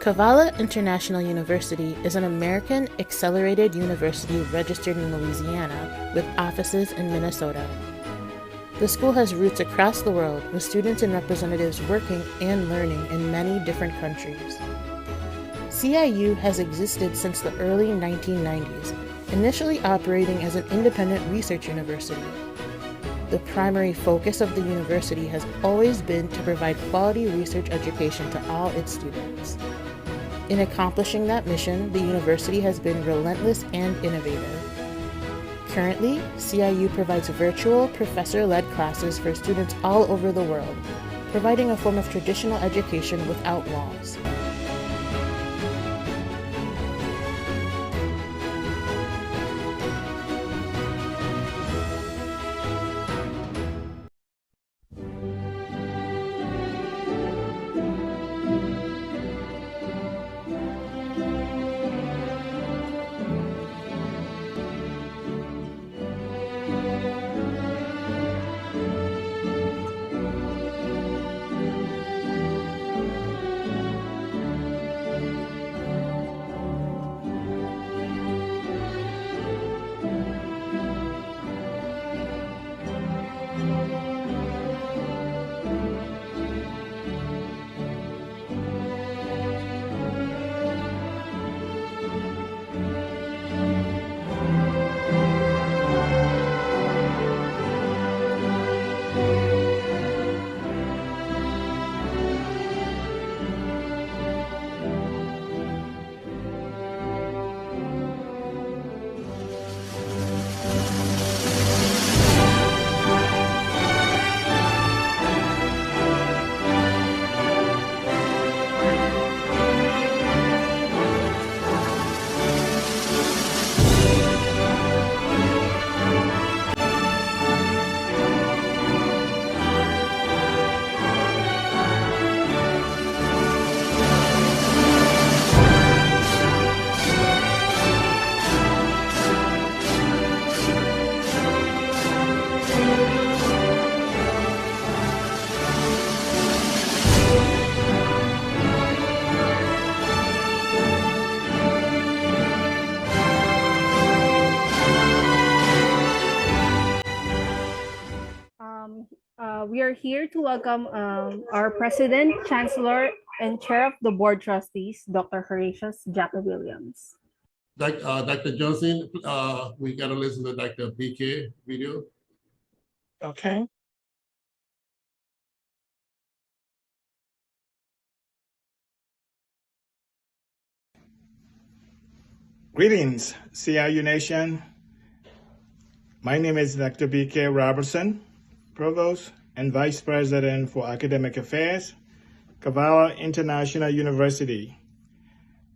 Kavala International University is an American accelerated university registered in Louisiana with offices in Minnesota. The school has roots across the world with students and representatives working and learning in many different countries. CIU has existed since the early 1990s, initially operating as an independent research university. The primary focus of the university has always been to provide quality research education to all its students. In accomplishing that mission, the university has been relentless and innovative. Currently, CIU provides virtual, professor-led classes for students all over the world, providing a form of traditional education without walls. We are here to welcome our President, Chancellor, and Chair of the Board Trustees, Dr. Horatius Jackie Williams. Dr. Johnson, we got to listen to Dr. BK video. Okay. Greetings, CIU Nation. My name is Dr. BK Robertson, Provost and Vice President for Academic Affairs, Kavala International University.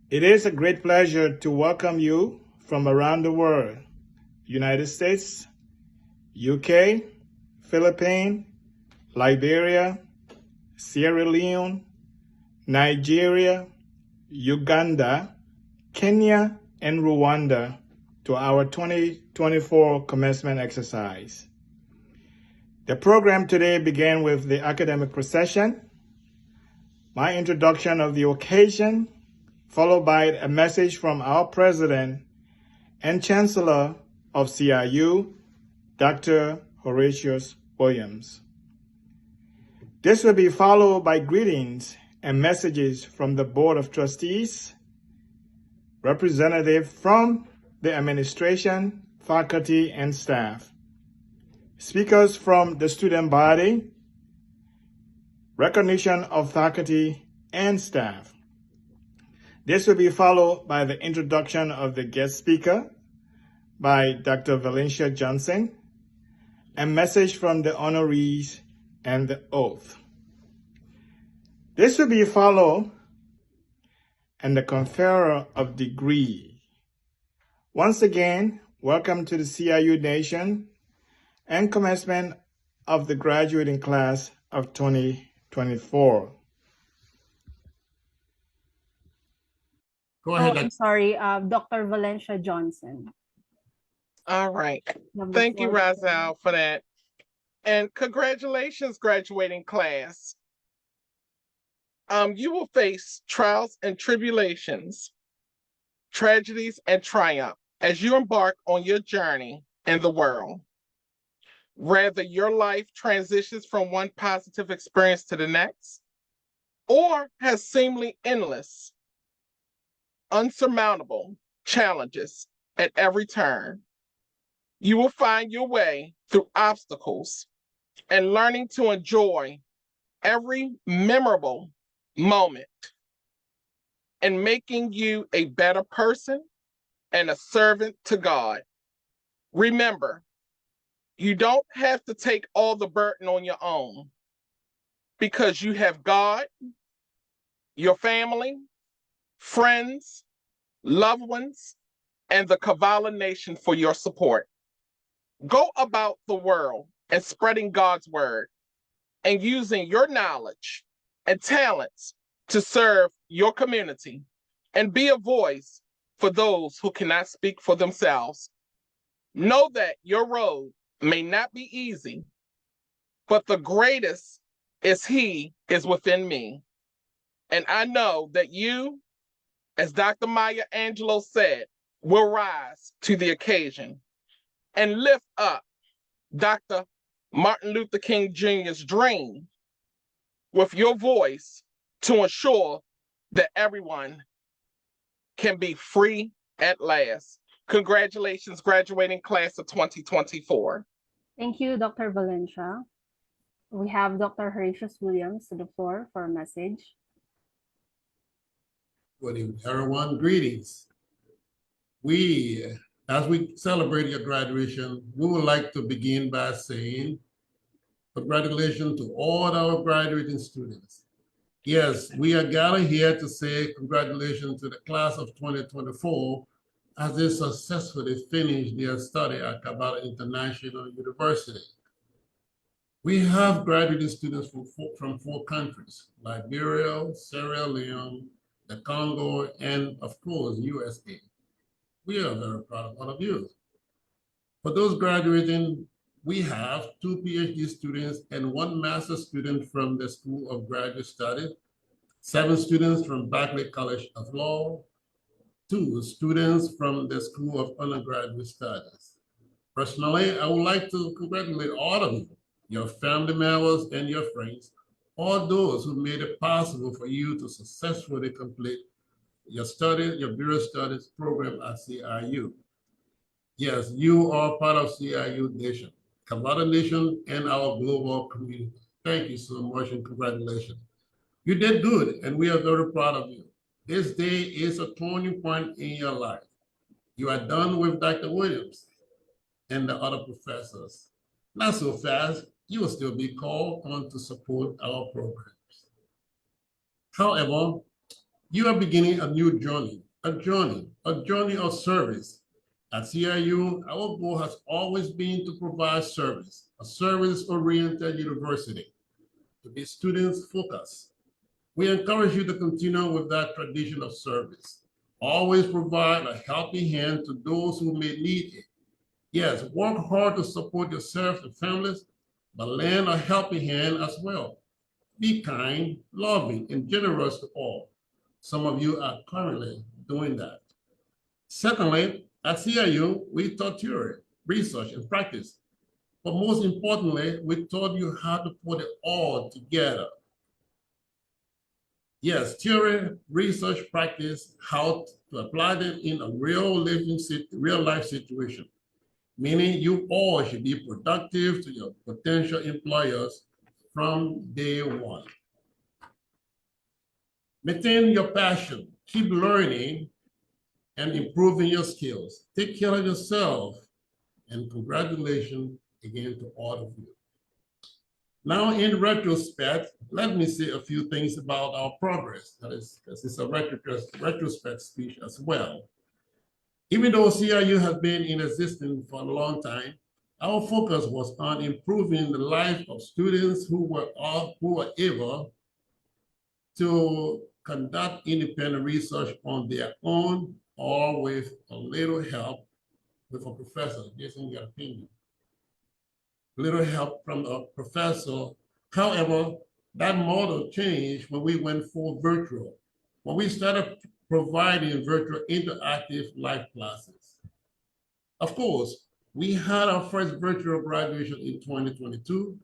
It is a great pleasure to welcome you from around the world, United States, UK, Philippines, Liberia, Sierra Leone, Nigeria, Uganda, Kenya, and Rwanda to our 2024 commencement exercise. The program today began with the academic procession, my introduction of the occasion, followed by a message from our President and Chancellor of CIU, Dr. Horatius Williams. This will be followed by greetings and messages from the Board of Trustees, representatives from the administration, faculty, and staff, speakers from the student body, recognition of faculty and staff. This will be followed by the introduction of the guest speaker by Dr. Valencia Johnson, a message from the honorees and the oath. This will be followed and the conferrer of degree. Once again, welcome to the CIU Nation and commencement of the graduating class of 2024. Go ahead. I'm sorry, Dr. Valencia Johnson. All right. Thank you, Razal, for that. And congratulations, graduating class. You will face trials and tribulations, tragedies and triumph as you embark on your journey in the world. Whether your life transitions from one positive experience to the next, or has seemingly endless, unsurmountable challenges at every turn, you will find your way through obstacles and learning to enjoy every memorable moment and making you a better person and a servant to God. Remember, you don't have to take all the burden on your own because you have God, your family, friends, loved ones, and the Kavala Nation for your support. Go about the world and spreading God's word and using your knowledge and talents to serve your community and be a voice for those who cannot speak for themselves. Know that your road may not be easy, but the greatest is He is within me. And I know that you, as Dr. Maya Angelou said, will rise to the occasion and lift up Dr. Martin Luther King Jr.'s dream with your voice to ensure that everyone can be free at last. Congratulations, graduating class of 2024. Thank you, Dr. Valencia. We have Dr. Horatius Williams to the floor for a message. Good evening, everyone. Greetings. As we celebrate your graduation, we would like to begin by saying congratulations to all our graduating students. Yes, we are gathered here to say congratulations to the class of 2024 as they successfully finished their study at Kabbalah International University. We have graduating students from four countries: Liberia, Sierra Leone, the Congo, and of course, USA. We are very proud of all of you. For those graduating, we have 2 PhD students and 1 master's student from the School of Graduate Studies, 7 students from Berkeley College of Law, 2 students from the School of Undergraduate Studies. Personally, I would like to congratulate all of you, your family members and your friends, all those who made it possible for you to successfully complete your studies, your Bureau Studies program at CIU. Yes, you are part of CIU Nation, Kabbalah Nation, and our global community. Thank you so much and congratulations. You did good, and we are very proud of you. This day is a turning point in your life. You are done with Dr. Williams and the other professors. Not so fast, you will still be called on to support our programs. However, you are beginning a new journey, a journey of service. At CIU, our goal has always been to provide service, a service-oriented university, to be students-focused. We encourage you to continue with that tradition of service. Always provide a helping hand to those who may need it. Yes, work hard to support yourself and families, but lend a helping hand as well. Be kind, loving, and generous to all. Some of you are currently doing that. Secondly, at CIU, we taught theory, research, and practice. But most importantly, we taught you how to put it all together. Yes, theory, research, practice, how to apply them in a real life situation. Meaning you all should be productive to your potential employers from day one. Maintain your passion, keep learning and improving your skills. Take care of yourself, and congratulations again to all of you. Now, in retrospect, let me say a few things about our progress. Because it's a retrospect speech as well. Even though CIU has been in existence for a long time, our focus was on improving the life of students who were able to conduct independent research on their own or with a little help with a professor. Jason, your opinion. Little help from a professor. However, That model changed when we went full virtual, when we started providing virtual interactive live classes. Of course, we had our first virtual graduation in 2022.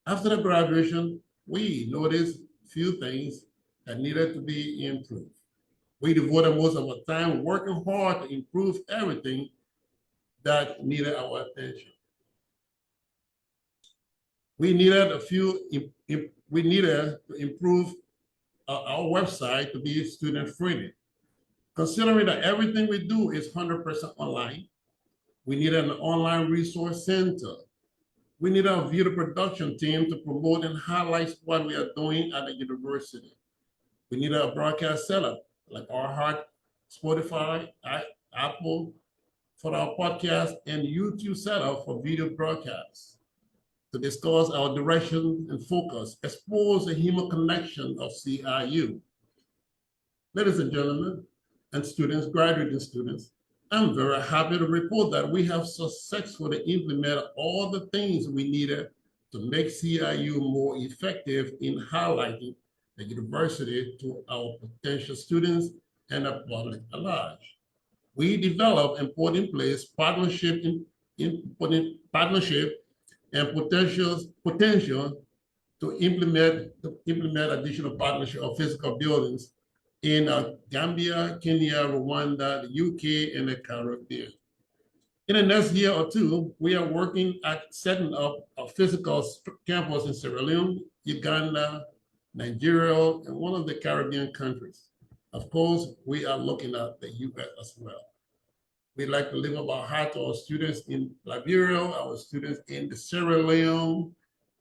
After the graduation, we noticed a few things that needed to be improved. We devoted most of our time working hard to improve everything that needed our attention. We needed to improve our website to be student friendly. Considering that everything we do is 100% online, we needed an online resource center. We need a video production team to promote and highlight what we are doing at the university. We need a broadcast setup like our Heart, Spotify, Apple for our podcast, and YouTube setup for video broadcasts to discuss our direction and focus, expose the human connection of CIU. Ladies and gentlemen, and students, graduating students, I'm very happy to report that we have successfully implemented all the things we needed to make CIU more effective in highlighting the university to our potential students and the public at large. We developed and put in place partnership and potential to implement additional partnership of physical buildings in Gambia, Kenya, Rwanda, the UK, and the Caribbean. In the next year or two, we are working at setting up a physical campus in Sierra Leone, Uganda, Nigeria, and one of the Caribbean countries. Of course, we are looking at the US as well. We'd like to live up our heart to our students in Liberia, our students in the Sierra Leone,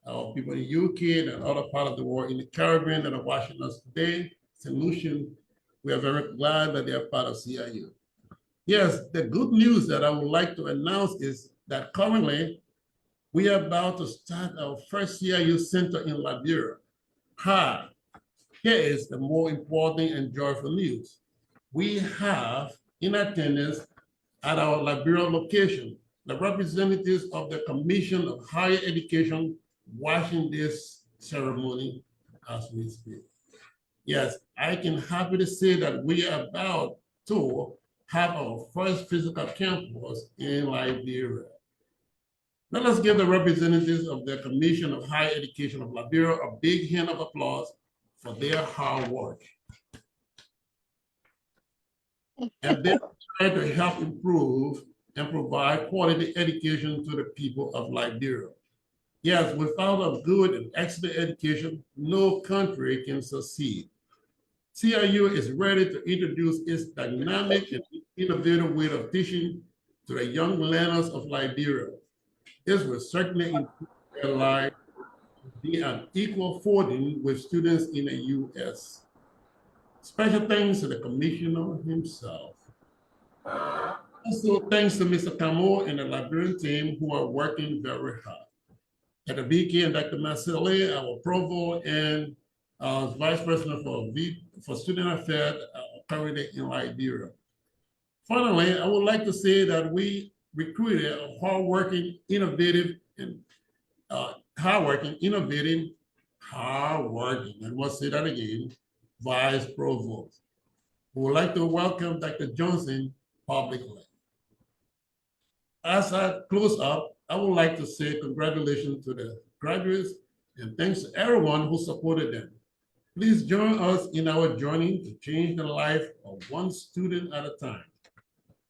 our people in the UK and other part of the world in the Caribbean that are watching us today. St. Lucian, we are very glad that they are part of CIU. Yes, the good news that I would like to announce is that currently we are about to start our first CIU center in Liberia. Here is the more important and joyful news. We have in attendance at our Liberia location the representatives of the Commission of Higher Education watching this ceremony as we speak. Yes, I can happy to say that we are about to have our first physical campus in Liberia. Let us give the representatives of the Commission of Higher Education of Liberia a big hand of applause for their hard work. And they're trying to help improve and provide quality education to the people of Liberia. Yes, without a good and excellent education, no country can succeed. CIU is ready to introduce its dynamic and innovative way of teaching to the young learners of Liberia. This will certainly improve their lives and be on equal footing with students in the US. Special thanks to the commissioner himself. Also, thanks to Mr. Camo and the Liberian team who are working very hard. At the VK and Dr. Marcelli, our provost and vice president for student affairs currently in Liberia. Finally, I would like to say that we recruited a hardworking, innovative, and and we'll say that again, vice provost. We would like to welcome Dr. Johnson publicly. As I close up, I would like to say congratulations to the graduates and thanks to everyone who supported them. Please join us in our journey to change the life of one student at a time.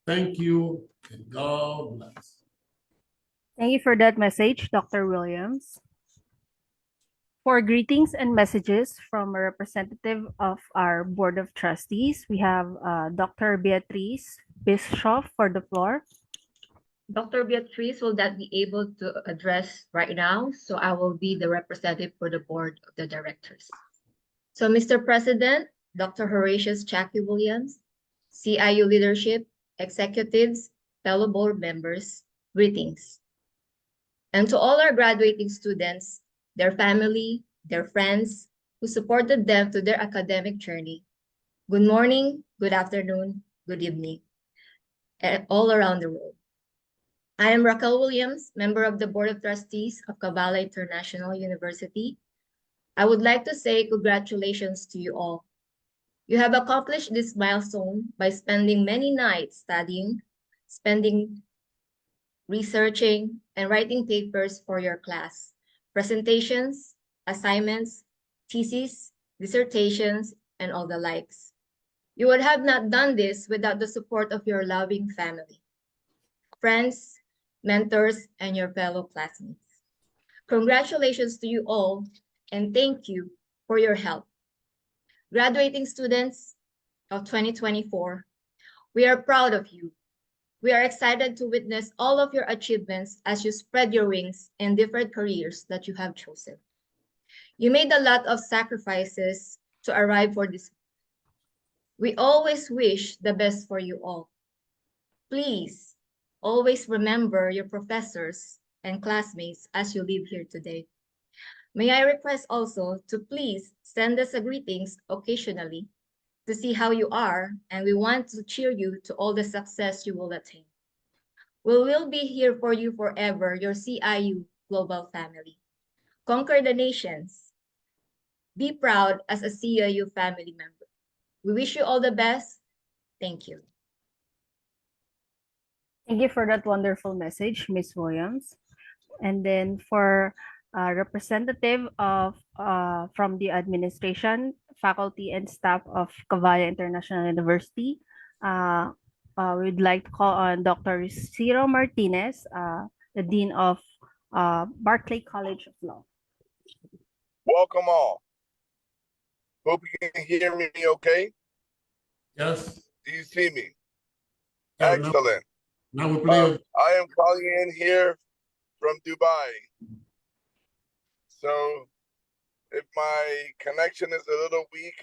Thank you and God bless. Thank you for that message, Dr. Williams. For greetings and messages from a representative of our Board of Trustees, we have Dr. Beatrice Bischoff for the floor. Dr. Beatrice will not be able to address right now, so I will be the representative for the Board of the Directors. So, Mr. President, Dr. Horatius Jackie Williams, CIU leadership, executives, fellow board members, greetings. And to all our graduating students, their family, their friends who supported them to their academic journey, good morning, good afternoon, good evening, all around the world. I am Raquel Williams, member of the Board of Trustees of Cavala International University. I would like to say congratulations to you all. You have accomplished this milestone by spending many nights studying, spending researching, and writing papers for your class, presentations, assignments, theses, dissertations, and all the likes. You would have not done this without the support of your loving family, friends, mentors, and your fellow classmates. Congratulations to you all, and thank you for your help. Graduating students of 2024, we are proud of you. We are excited to witness all of your achievements as you spread your wings in different careers that you have chosen. You made a lot of sacrifices to arrive for this. We always wish the best for you all. Please always remember your professors and classmates as you leave here today. May I request also to please send us a greetings occasionally to see how you are, and we want to cheer you to all the success you will attain. We will be here for you forever, your CIU global family. Conquer the nations. Be proud as a CIU family member. We wish you all the best. Thank you. Thank you for that wonderful message, Ms. Williams. And then for representative of from the administration, faculty, and staff of Cavalla International University, we'd like to call on Dr. Ciro Martinez, the Dean of Berkeley College of Law. Welcome all. Hope you can hear me okay. Yes. Do you see me? Yeah, Excellent. Now we play. I am calling in here from Dubai. So if my connection is a little weak,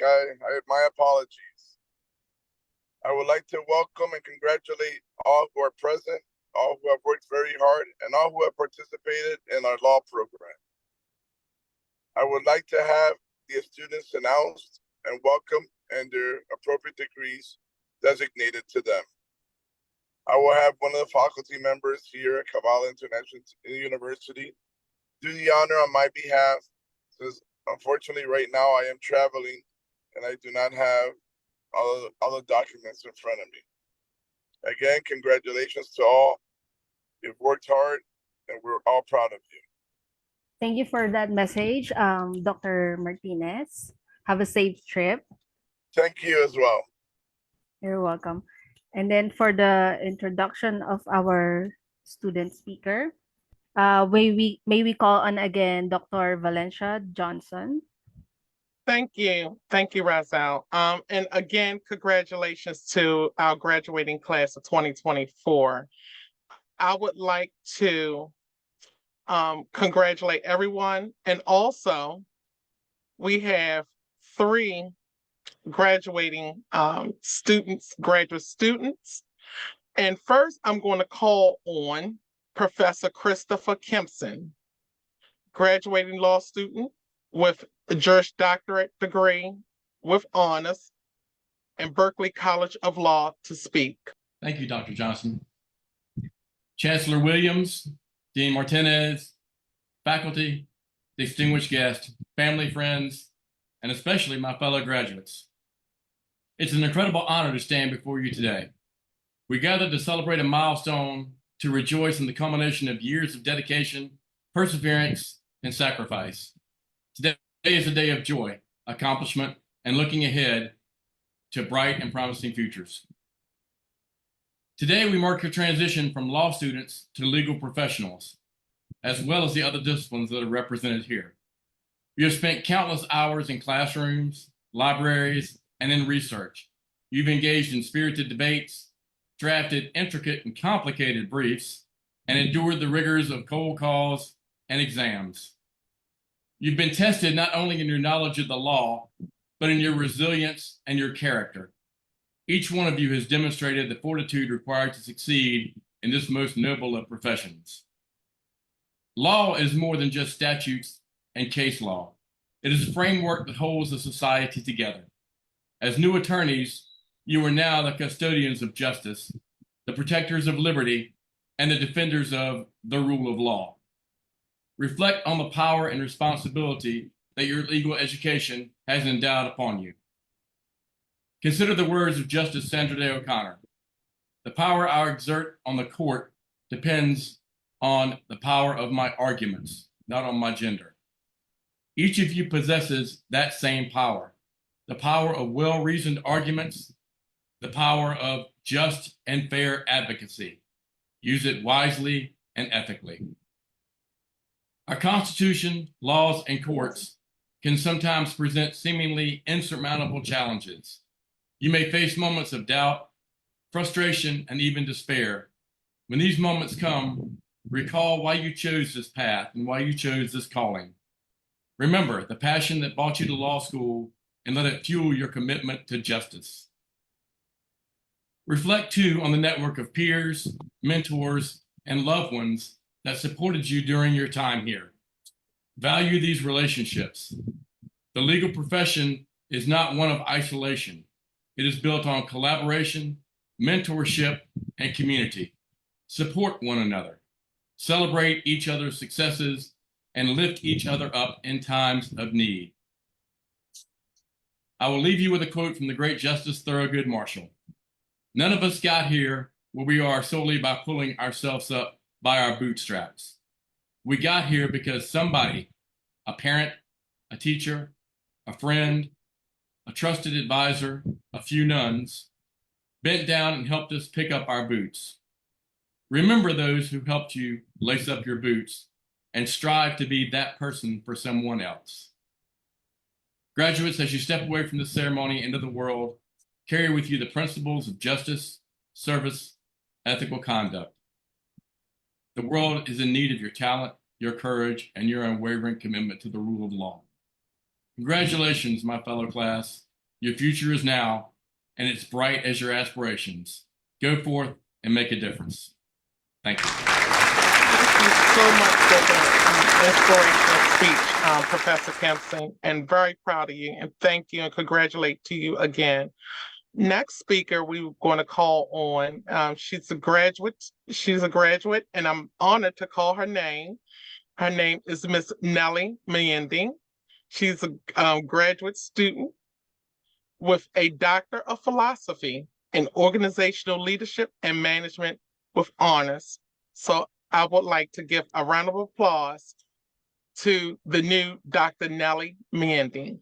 my apologies. I would like to welcome and congratulate all who are present, all who have worked very hard, and all who have participated in our law program. I would like to have the students announced and welcome and their appropriate degrees designated to them. I will have one of the faculty members here at Cavalla International University do the honor on my behalf, since unfortunately right now I am traveling and I do not have all the documents in front of me. Again, congratulations to all. You've worked hard and we're all proud of you. Thank you for that message, Dr. Martinez. Have a safe trip. Thank you as well. You're welcome. And then for the introduction of our student speaker, may we call on again Dr. Valencia Johnson. Thank you, Razal. And again, congratulations to our graduating class of 2024. I would like to congratulate everyone, and also we have 3 graduating graduate students. And first, I'm going to call on Professor Christopher Kempson, graduating law student with a Juris Doctorate degree with honors in Berkeley College of Law, to speak. Thank you, Dr. Johnson. Chancellor Williams, Dean Martinez, faculty, distinguished guests, family, friends, and especially my fellow graduates. It's an incredible honor to stand before you today. We gathered to celebrate a milestone, to rejoice in the culmination of years of dedication, perseverance, and sacrifice. Today is a day of joy, accomplishment, and looking ahead to bright and promising futures. Today, we mark a transition from law students to legal professionals, as well as the other disciplines that are represented here. You have spent countless hours in classrooms, libraries, and in research. You've engaged in spirited debates, drafted intricate and complicated briefs, and endured the rigors of cold calls and exams. You've been tested not only in your knowledge of the law, but in your resilience and your character. Each one of you has demonstrated the fortitude required to succeed in this most noble of professions. Law is more than just statutes and case law. It is a framework that holds the society together. As new attorneys, you are now the custodians of justice, the protectors of liberty, and the defenders of the rule of law. Reflect on the power and responsibility that your legal education has endowed upon you. Consider the words of Justice Sandra Day O'Connor. The power I exert on the court depends on the power of my arguments, not on my gender. Each of you possesses that same power, the power of well-reasoned arguments, the power of just and fair advocacy. Use it wisely and ethically. Our Constitution, laws, and courts can sometimes present seemingly insurmountable challenges. You may face moments of doubt, frustration, and even despair. When these moments come, recall why you chose this path and why you chose this calling. Remember the passion that brought you to law school and let it fuel your commitment to justice. Reflect too on the network of peers, mentors, and loved ones that supported you during your time here. Value these relationships. The legal profession is not one of isolation. It is built on collaboration, mentorship, and community. Support one another. Celebrate each other's successes and lift each other up in times of need. I will leave you with a quote from the great Justice Thurgood Marshall. None of us got here where we are solely by pulling ourselves up by our bootstraps. We got here because somebody, a parent, a teacher, a friend, a trusted advisor, a few nuns, bent down and helped us pick up our boots. Remember those who helped you lace up your boots and strive to be that person for someone else. Graduates, as you step away from the ceremony into the world, carry with you the principles of justice, service, ethical conduct. The world is in need of your talent, your courage, and your unwavering commitment to the rule of law. Congratulations, my fellow class. Your future is now, and it's bright as your aspirations. Go forth and make a difference. Thank you. Thank you so much for that inspirational speech, Professor Kempson, and very proud of you. And thank you and congratulate to you again. Next speaker we're going to call on, she's a graduate, and I'm honored to call her name. Her name is Miss Nellie Mending. She's a graduate student with a Doctor of Philosophy in Organizational Leadership and Management with honors. So I would like to give a round of applause to the new Dr. Nellie Mending.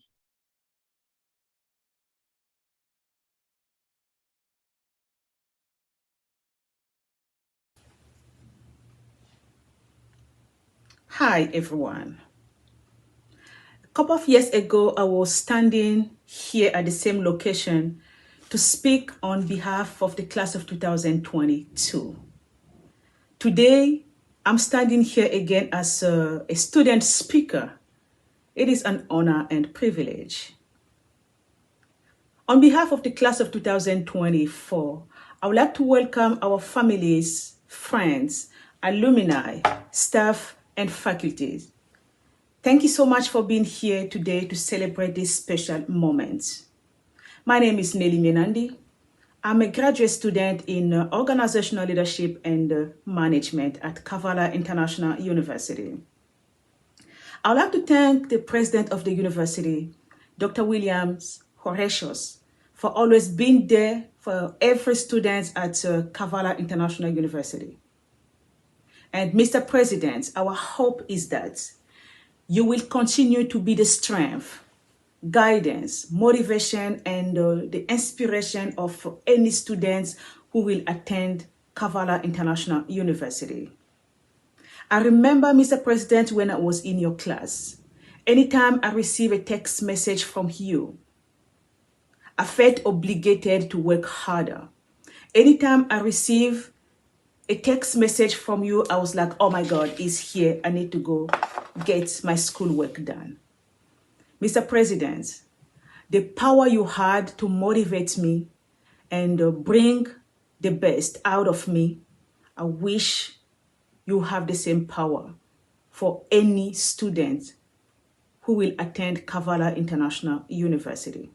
Hi, everyone. A couple of years ago, I was standing here at the same location to speak on behalf of the class of 2022. Today, I'm standing here again as a student speaker. It is an honor and privilege. On behalf of the class of 2024, I would like to welcome our families, friends, alumni, staff, and faculties. Thank you so much for being here today to celebrate this special moment. My name is Nellie Menandi. I'm a graduate student in organizational leadership and management at Kavala International University. I would like to thank the president of the university, Dr. Williams Horatius, for always being there for every student at Kavala International University. And Mr. President, our hope is that you will continue to be the strength, guidance, motivation, and the inspiration of any students who will attend Kavala International University. I remember, Mr. President, when I was in your class, anytime I receive a text message from you, I felt obligated to work harder. Anytime I receive a text message from you, I was like, oh my God, he's here. I need to go get my schoolwork done. Mr. President, the power you had to motivate me and bring the best out of me, I wish you have the same power for any student who will attend Kavala International University.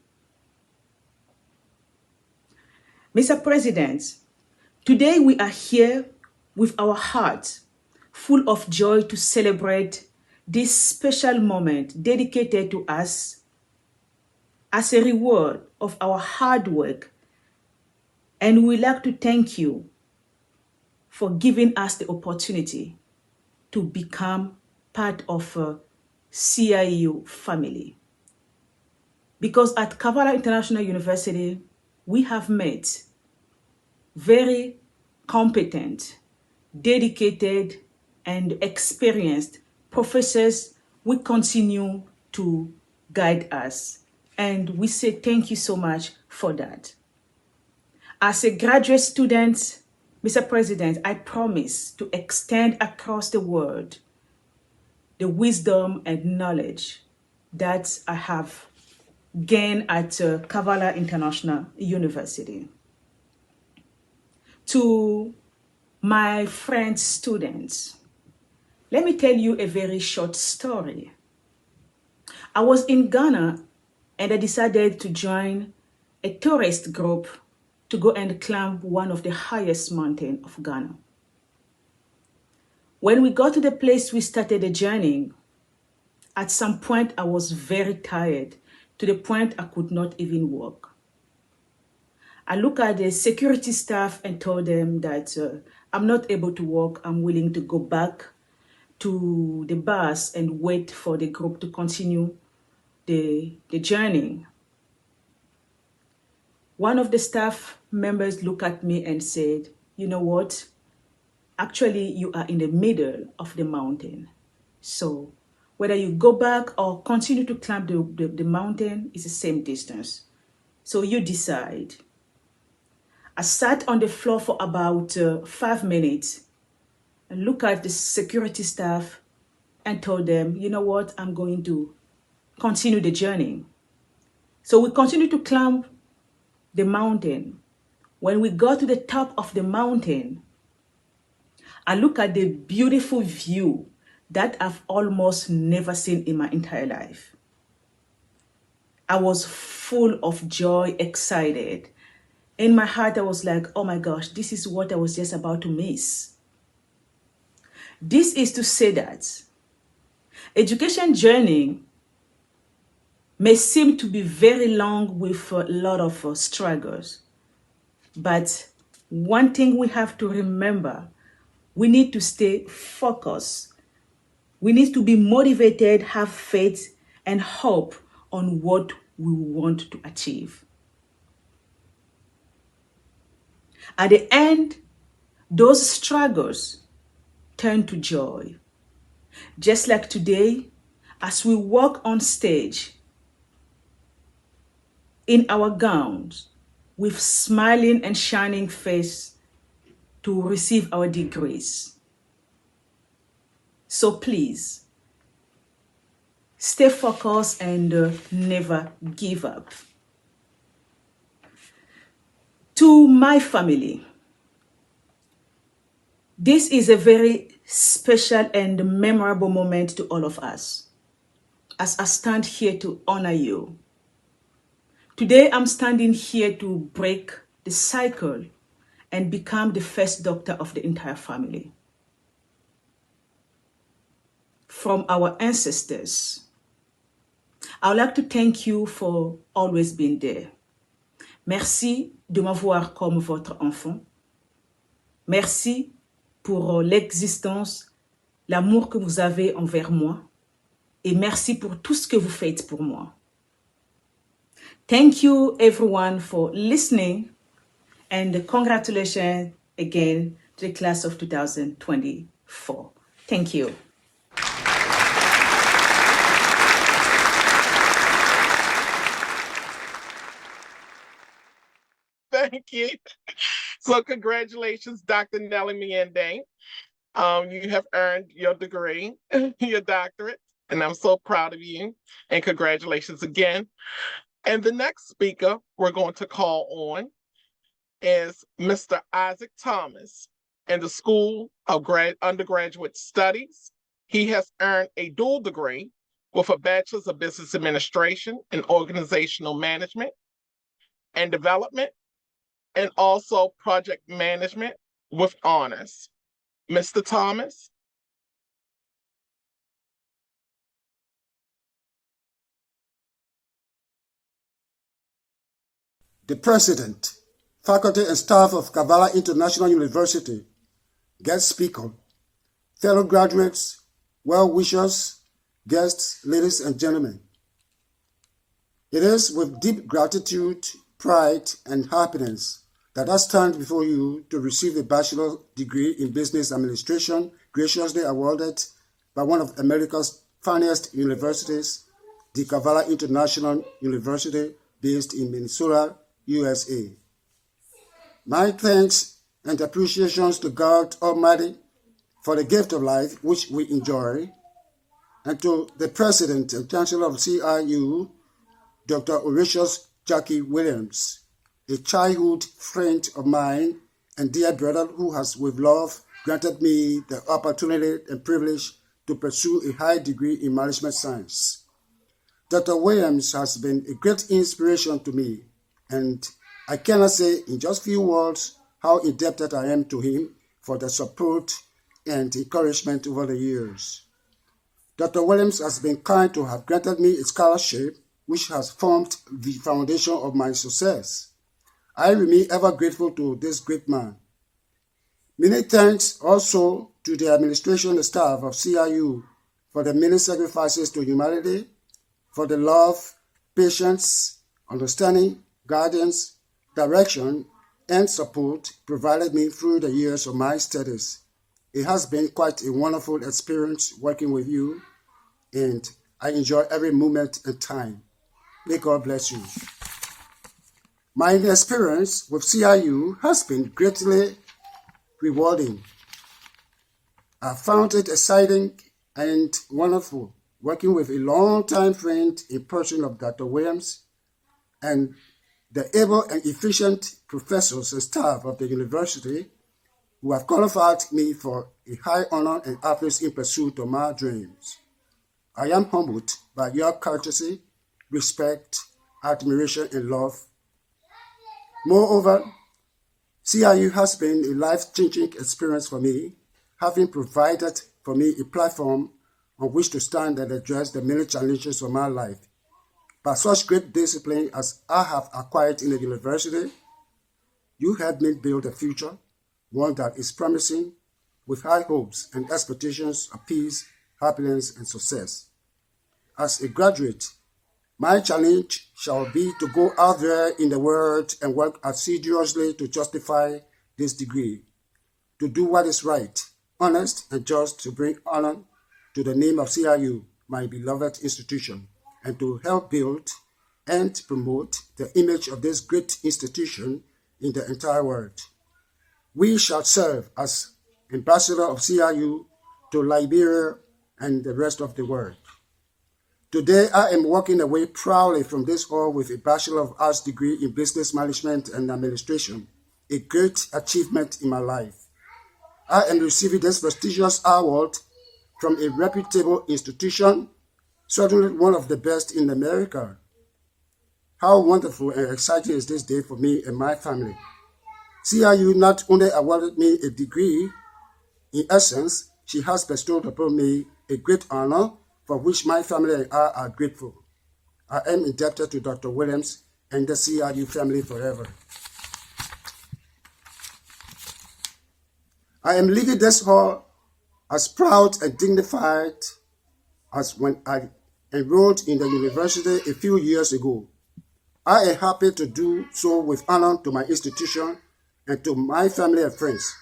Mr. President, today we are here with our hearts full of joy to celebrate this special moment dedicated to us as a reward of our hard work. And we'd like to thank you for giving us the opportunity to become part of a CIU family. Because at Kavala International University, we have met very competent, dedicated, and experienced professors. We continue to guide us. And we say thank you so much for that. As a graduate student, Mr. President, I promise to extend across the world the wisdom and knowledge that I have gained at Kavala International University. To my friends, students, let me tell you a very short story. I was in Ghana and I decided to join a tourist group to go and climb one of the highest mountains of Ghana. When we got to the place we started the journey, at some point I was very tired to the point I could not even walk. I looked at the security staff and told them that I'm not able to walk. I'm willing to go back to the bus and wait for the group to continue the journey. One of the staff members looked at me and said, you know what? Actually, you are in the middle of the mountain. So whether you go back or continue to climb the mountain is the same distance. So you decide. I sat on the floor for about 5 minutes and looked at the security staff and told them, you know what, I'm going to continue the journey. So we continued to climb the mountain. When we got to the top of the mountain, I looked at the beautiful view that I've almost never seen in my entire life. I was full of joy, excited. In my heart, I was like, oh my gosh, this is what I was just about to miss. This is to say that education journey may seem to be very long with a lot of struggles. But one thing we have to remember, we need to stay focused. We need to be motivated, have faith, and hope on what we want to achieve. At the end, those struggles turn to joy. Just like today, as we walk on stage in our gowns with smiling and shining face to receive our degrees. So please, stay focused and never give up. To my family, this is a very special and memorable moment to all of us, as I stand here to honor you. Today, I'm standing here to break the cycle and become the first doctor of the entire family. From our ancestors, I would like to thank you for always being there. Merci de m'avoir comme votre enfant. Merci pour l'existence, l'amour que vous avez envers moi. Et merci pour tout ce que vous faites pour moi. Thank you everyone for listening and congratulations again to the class of 2024. Thank you. Thank you. So congratulations, Dr. Nelly Miende. You have earned your degree, your doctorate, and I'm so proud of you. And congratulations again. And the next speaker we're going to call on is Mr. Isaac Thomas in the School of Undergraduate Studies. He has earned a dual degree with a Bachelor's of Business Administration and Organizational Management and Development, and also Project Management with honors. Mr. Thomas? the President, faculty and staff of Kavala International University, guest speaker, fellow graduates, well-wishers, guests, ladies and gentlemen. It is with deep gratitude, pride, and happiness that I stand before you to receive a bachelor's degree in business administration graciously awarded by one of America's finest universities, the Kavala International University, based in Minnesota, USA. My thanks and appreciations to God Almighty for the gift of life which we enjoy, and to the President and Chancellor of CIU, Dr. Horatius Jackie Williams, a childhood friend of mine and dear brother who has with love granted me the opportunity and privilege to pursue a high degree in management science. Dr. Williams has been a great inspiration to me, and I cannot say in just few words how indebted I am to him for the support and encouragement over the years. Dr. Williams has been kind to have granted me a scholarship which has formed the foundation of my success. I remain ever grateful to this great man. Many thanks also to the administration and staff of CIU for the many sacrifices to humanity, for the love, patience, understanding, guidance, direction, and support provided me through the years of my studies. It has been quite a wonderful experience working with you, and I enjoy every moment and time. May God bless you. My experience with CIU has been greatly rewarding. I found it exciting and wonderful working with a longtime friend in person of Dr. Williams and the able and efficient professors and staff of the university who have qualified me for a high honor and office in pursuit of my dreams. I am humbled by your courtesy, respect, admiration, and love. Moreover, CIU has been a life-changing experience for me, having provided for me a platform on which to stand and address the many challenges of my life. By such great discipline as I have acquired in the university, you helped me build a future, one that is promising, with high hopes and expectations of peace, happiness, and success. As a graduate, my challenge shall be to go out there in the world and work assiduously to justify this degree, to do what is right, honest, and just, to bring honor to the name of CIU, my beloved institution, and to help build and promote the image of this great institution in the entire world. We shall serve as ambassador of CIU to Liberia and the rest of the world. Today, I am walking away proudly from this hall with a Bachelor of Arts degree in Business Management and Administration, a great achievement in my life. I am receiving this prestigious award from a reputable institution, certainly one of the best in America. How wonderful and exciting is this day for me and my family. CIU not only awarded me a degree, in essence, she has bestowed upon me a great honor for which my family and I are grateful. I am indebted to Dr. Williams and the CIU family forever. I am leaving this hall as proud and dignified as when I enrolled in the university a few years ago. I am happy to do so with honor to my institution and to my family and friends.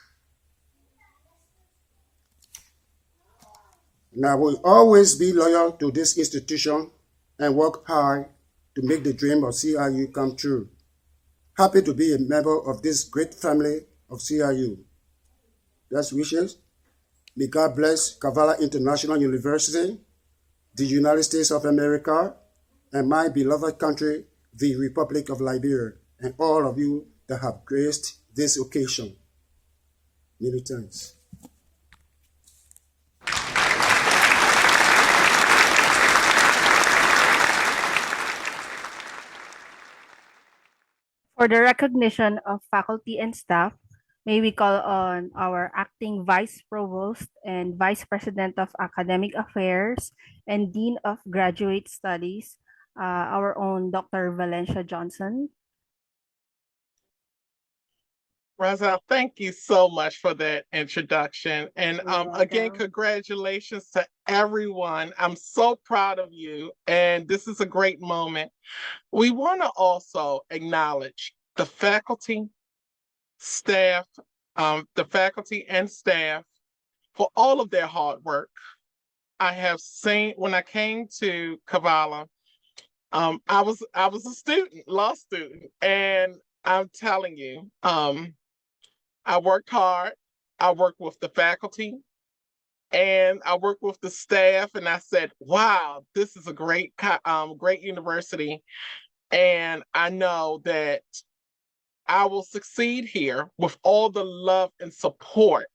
And I will always be loyal to this institution and work hard to make the dream of CIU come true. Happy to be a member of this great family of CIU. Best wishes. May God bless Kavala International University, the United States of America, and my beloved country, the Republic of Liberia, and all of you that have graced this occasion. Many thanks. For the recognition of faculty and staff, may we call on our acting Vice Provost and Vice President of Academic Affairs and Dean of Graduate Studies, our own Dr. Valencia Johnson. Razel, thank you so much for that introduction. And You're again, welcome. congratulations to everyone. I'm so proud of you. And this is a great moment. We want to also acknowledge the faculty, staff, the faculty and staff for all of their hard work. I have seen when I came to Kavala, I was a student, law student, and I'm telling you, I worked hard. I worked with the faculty and I worked with the staff, and I said, "Wow, this is a great university." And I know that I will succeed here with all the love and support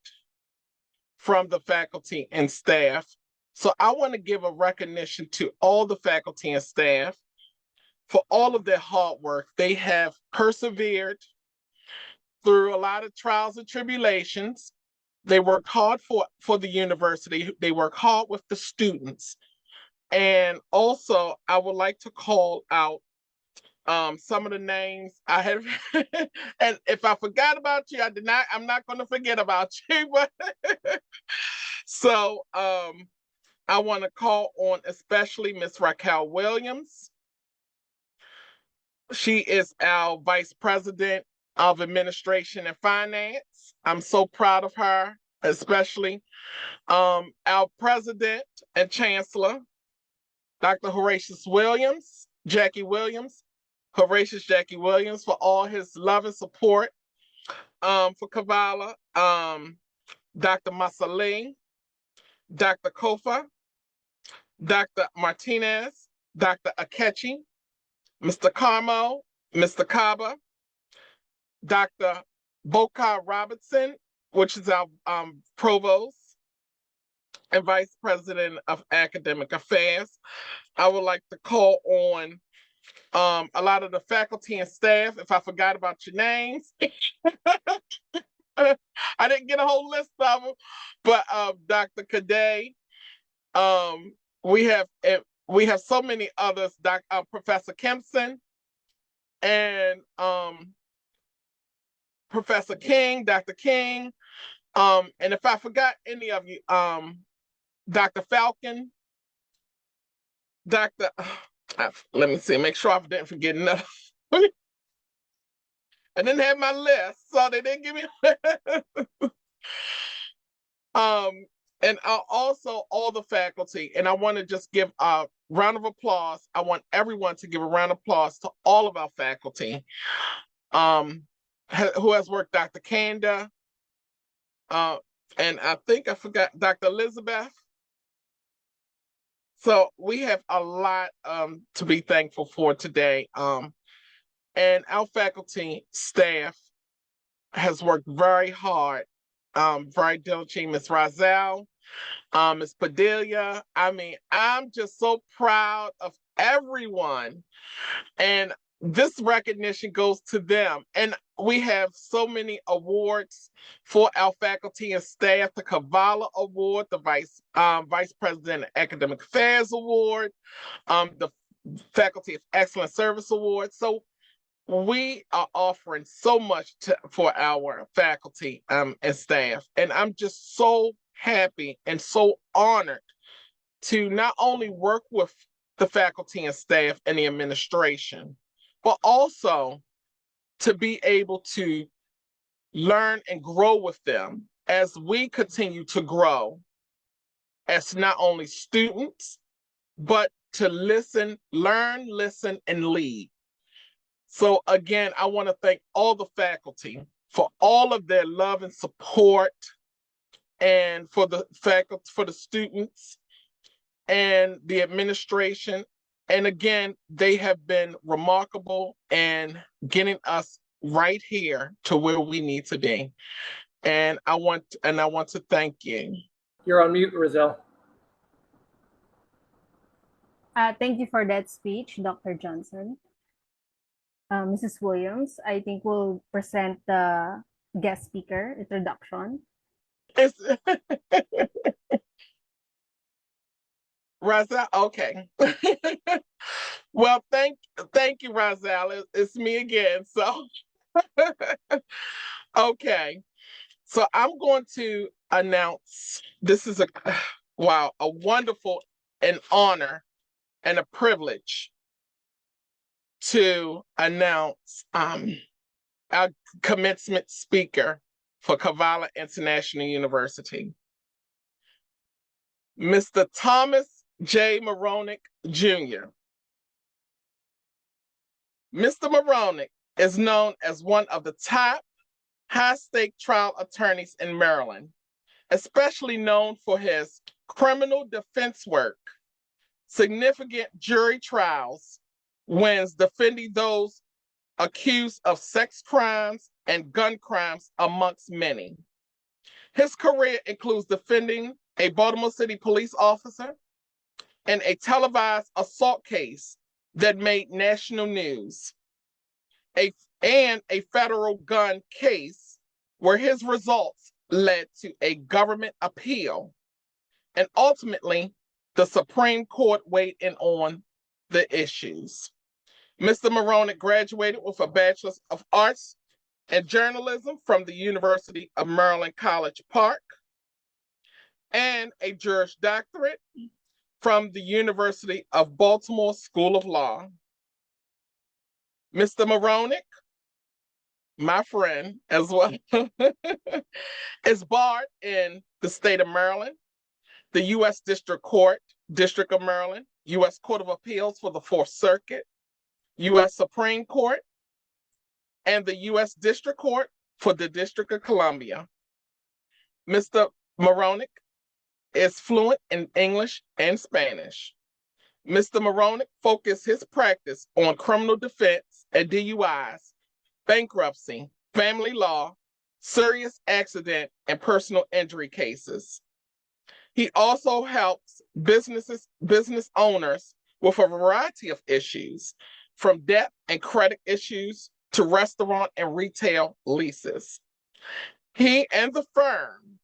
from the faculty and staff. So I want to give a recognition to all the faculty and staff for all of their hard work. They have persevered through a lot of trials and tribulations. They work hard for the university. They work hard with the students. And also, I would like to call out some of the names I have. And if I forgot about you, I'm not going to forget about you. But so I want to call on especially Miss Raquel Williams. She is our Vice President of Administration and Finance. I'm so proud of her, especially our President and Chancellor, Dr. Horatius Williams, Horatius Jackie Williams, for all his love and support for Kavala, Dr. Masaling, Dr. Kofa, Dr. Martinez, Dr. Akechi, Mr. Carmo, Mr. Kaba, Dr. Boka Robertson, which is our provost and vice president of academic affairs. I would like to call on a lot of the faculty and staff. If I forgot about your names, I didn't get a whole list of them, but Dr. Cadet, we have so many others. Professor Kempson and Professor King, Dr. King, and if I forgot any of you, Dr. Falcon, Dr. Let me see, make sure I didn't forget enough. I didn't have my list, so they didn't give me. And also all the faculty, and I want to just give a round of applause. I want everyone to give a round of applause to all of our faculty, who has worked, Dr. Kanda, and I think I forgot Dr. Elizabeth. So we have a lot to be thankful for today. And our faculty staff has worked very hard, very diligently. Ms. Razel, Ms. Padilla. I mean, I'm just so proud of everyone. And this recognition goes to them. And we have so many awards for our faculty and staff: the Kavala Award, the Vice President of Academic Affairs Award, the Faculty of Excellent Service Award. So we are offering so much for our faculty and staff. And I'm just so happy and so honored to not only work with the faculty and staff and the administration, but also to be able to learn and grow with them as we continue to grow as not only students, but to learn, listen, and lead. So again, I want to thank all the faculty for all of their love and support, and for the faculty, for the students and the administration. And again, they have been remarkable in getting us right here to where we need to be. And I want to thank you. You're on mute, Razel. Thank you for that speech, Dr. Johnson. Mrs. Williams, I think will present the guest speaker introduction. Razel, okay. Well, thank you, Razel. It's me again. So Okay, so I'm going to announce, this is wow, a wonderful and honor and a privilege to announce our commencement speaker for Kavala International University, Mr. Thomas J. Moronic Jr. Mr. Moronic is known as one of the top high-stake trial attorneys in Maryland, especially known for his criminal defense work, significant jury trials, wins defending those accused of sex crimes and gun crimes, amongst many. His career includes defending a Baltimore City police officer in a televised assault case that made national news, and a federal gun case where his results led to a government appeal. And ultimately, the Supreme Court weighed in on the issues. Mr. Moronic graduated with a Bachelor of Arts in Journalism from the University of Maryland College Park and a Juris Doctorate from the University of Baltimore School of Law. Mr. Moronic, my friend as well, is barred in the state of Maryland, the U.S. District Court, District of Maryland, U.S. Court of Appeals for the Fourth Circuit, U.S. Supreme Court, and the U.S. District Court for the District of Columbia. Mr. Moronic is fluent in English and Spanish. Mr. Moronic focused his practice on criminal defense and DUIs, bankruptcy, family law, serious accident, and personal injury cases. He also helps business owners with a variety of issues, from debt and credit issues to restaurant and retail leases. He and the firm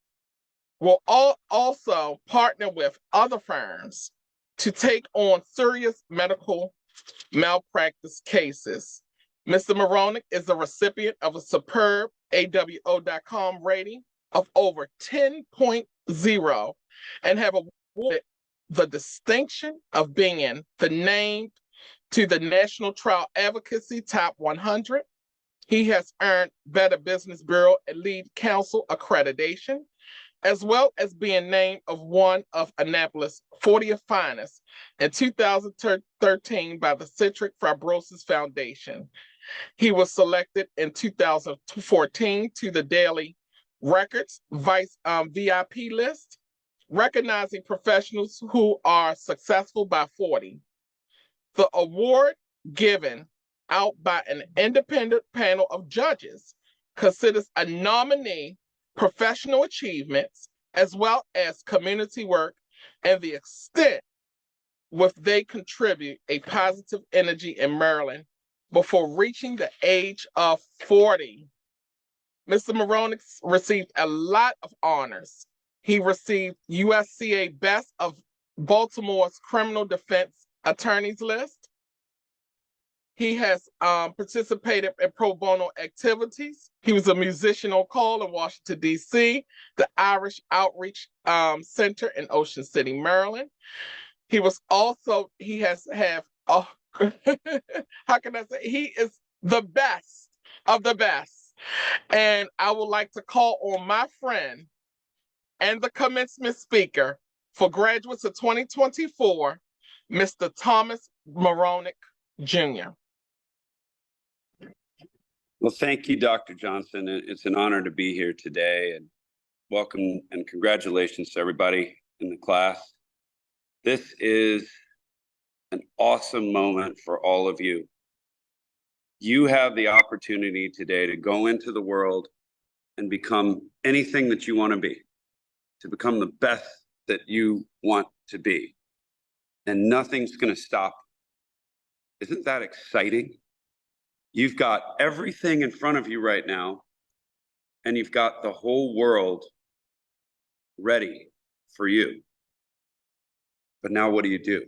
will also partner with other firms to take on serious medical malpractice cases. Mr. Moronic is a recipient of a superb AWO.com rating of over 10.0 and have awarded the distinction of being named to the National Trial Advocacy Top 100. He has earned Better Business Bureau and Lead Counsel accreditation, as well as being named of one of Annapolis' 40th finest in 2013 by the Cystic Fibrosis Foundation. He was selected in 2014 to the Daily Records VIP list, recognizing professionals who are successful by 40. The award, given out by an independent panel of judges, considers a nominee professional achievements as well as community work and the extent with they contribute a positive energy in Maryland before reaching the age of 40. Mr. Moronic received a lot of honors. He received USCA Best of Baltimore's Criminal Defense Attorneys List. He has participated in pro bono activities. He was a musician on call in Washington, D.C., the Irish Outreach Center in Ocean City, Maryland. He has how can I say, he is the best of the best. And I would like to call on my friend and the commencement speaker for graduates of 2024, Mr. Thomas Moronic Jr. Well, thank you, Dr. Johnson. It's an honor to be here today, and welcome and congratulations to everybody in the class. This is an awesome moment for all of you. You have the opportunity today to go into the world and become anything that you want to be, to become the best that you want to be. And nothing's going to stop you. Isn't that exciting? You've got everything in front of you right now, and you've got the whole world ready for you. But now what do you do?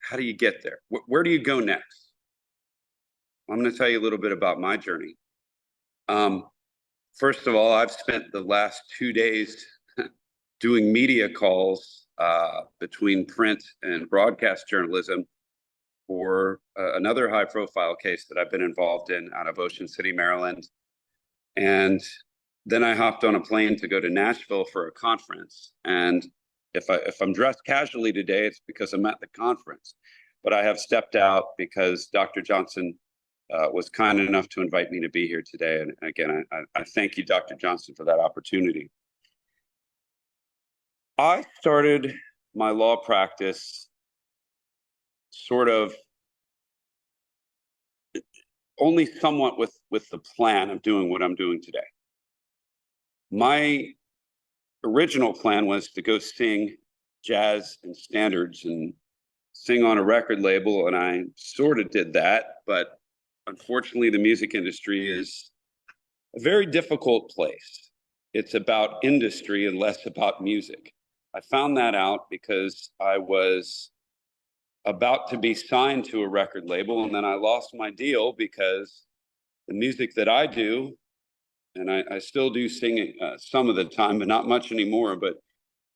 How do you get there? Where do you go next? I'm going to tell you a little bit about my journey. First of all, I've spent the last 2 days doing media calls between print and broadcast journalism for another high-profile case that I've been involved in out of Ocean City, Maryland. And then I hopped on a plane to go to Nashville for a conference. And if I'm dressed casually today, it's because I'm at the conference. But I have stepped out because Dr. Johnson was kind enough to invite me to be here today. And again, I thank you, Dr. Johnson, for that opportunity. I started my law practice sort of only somewhat with the plan of doing what I'm doing today. My original plan was to go sing jazz and standards and sing on a record label, and I sort of did that, but unfortunately the music industry is a very difficult place. It's about industry and less about music. I found that out because I was about to be signed to a record label, and then I lost my deal because the music that I do, and I still do sing some of the time, but not much anymore, but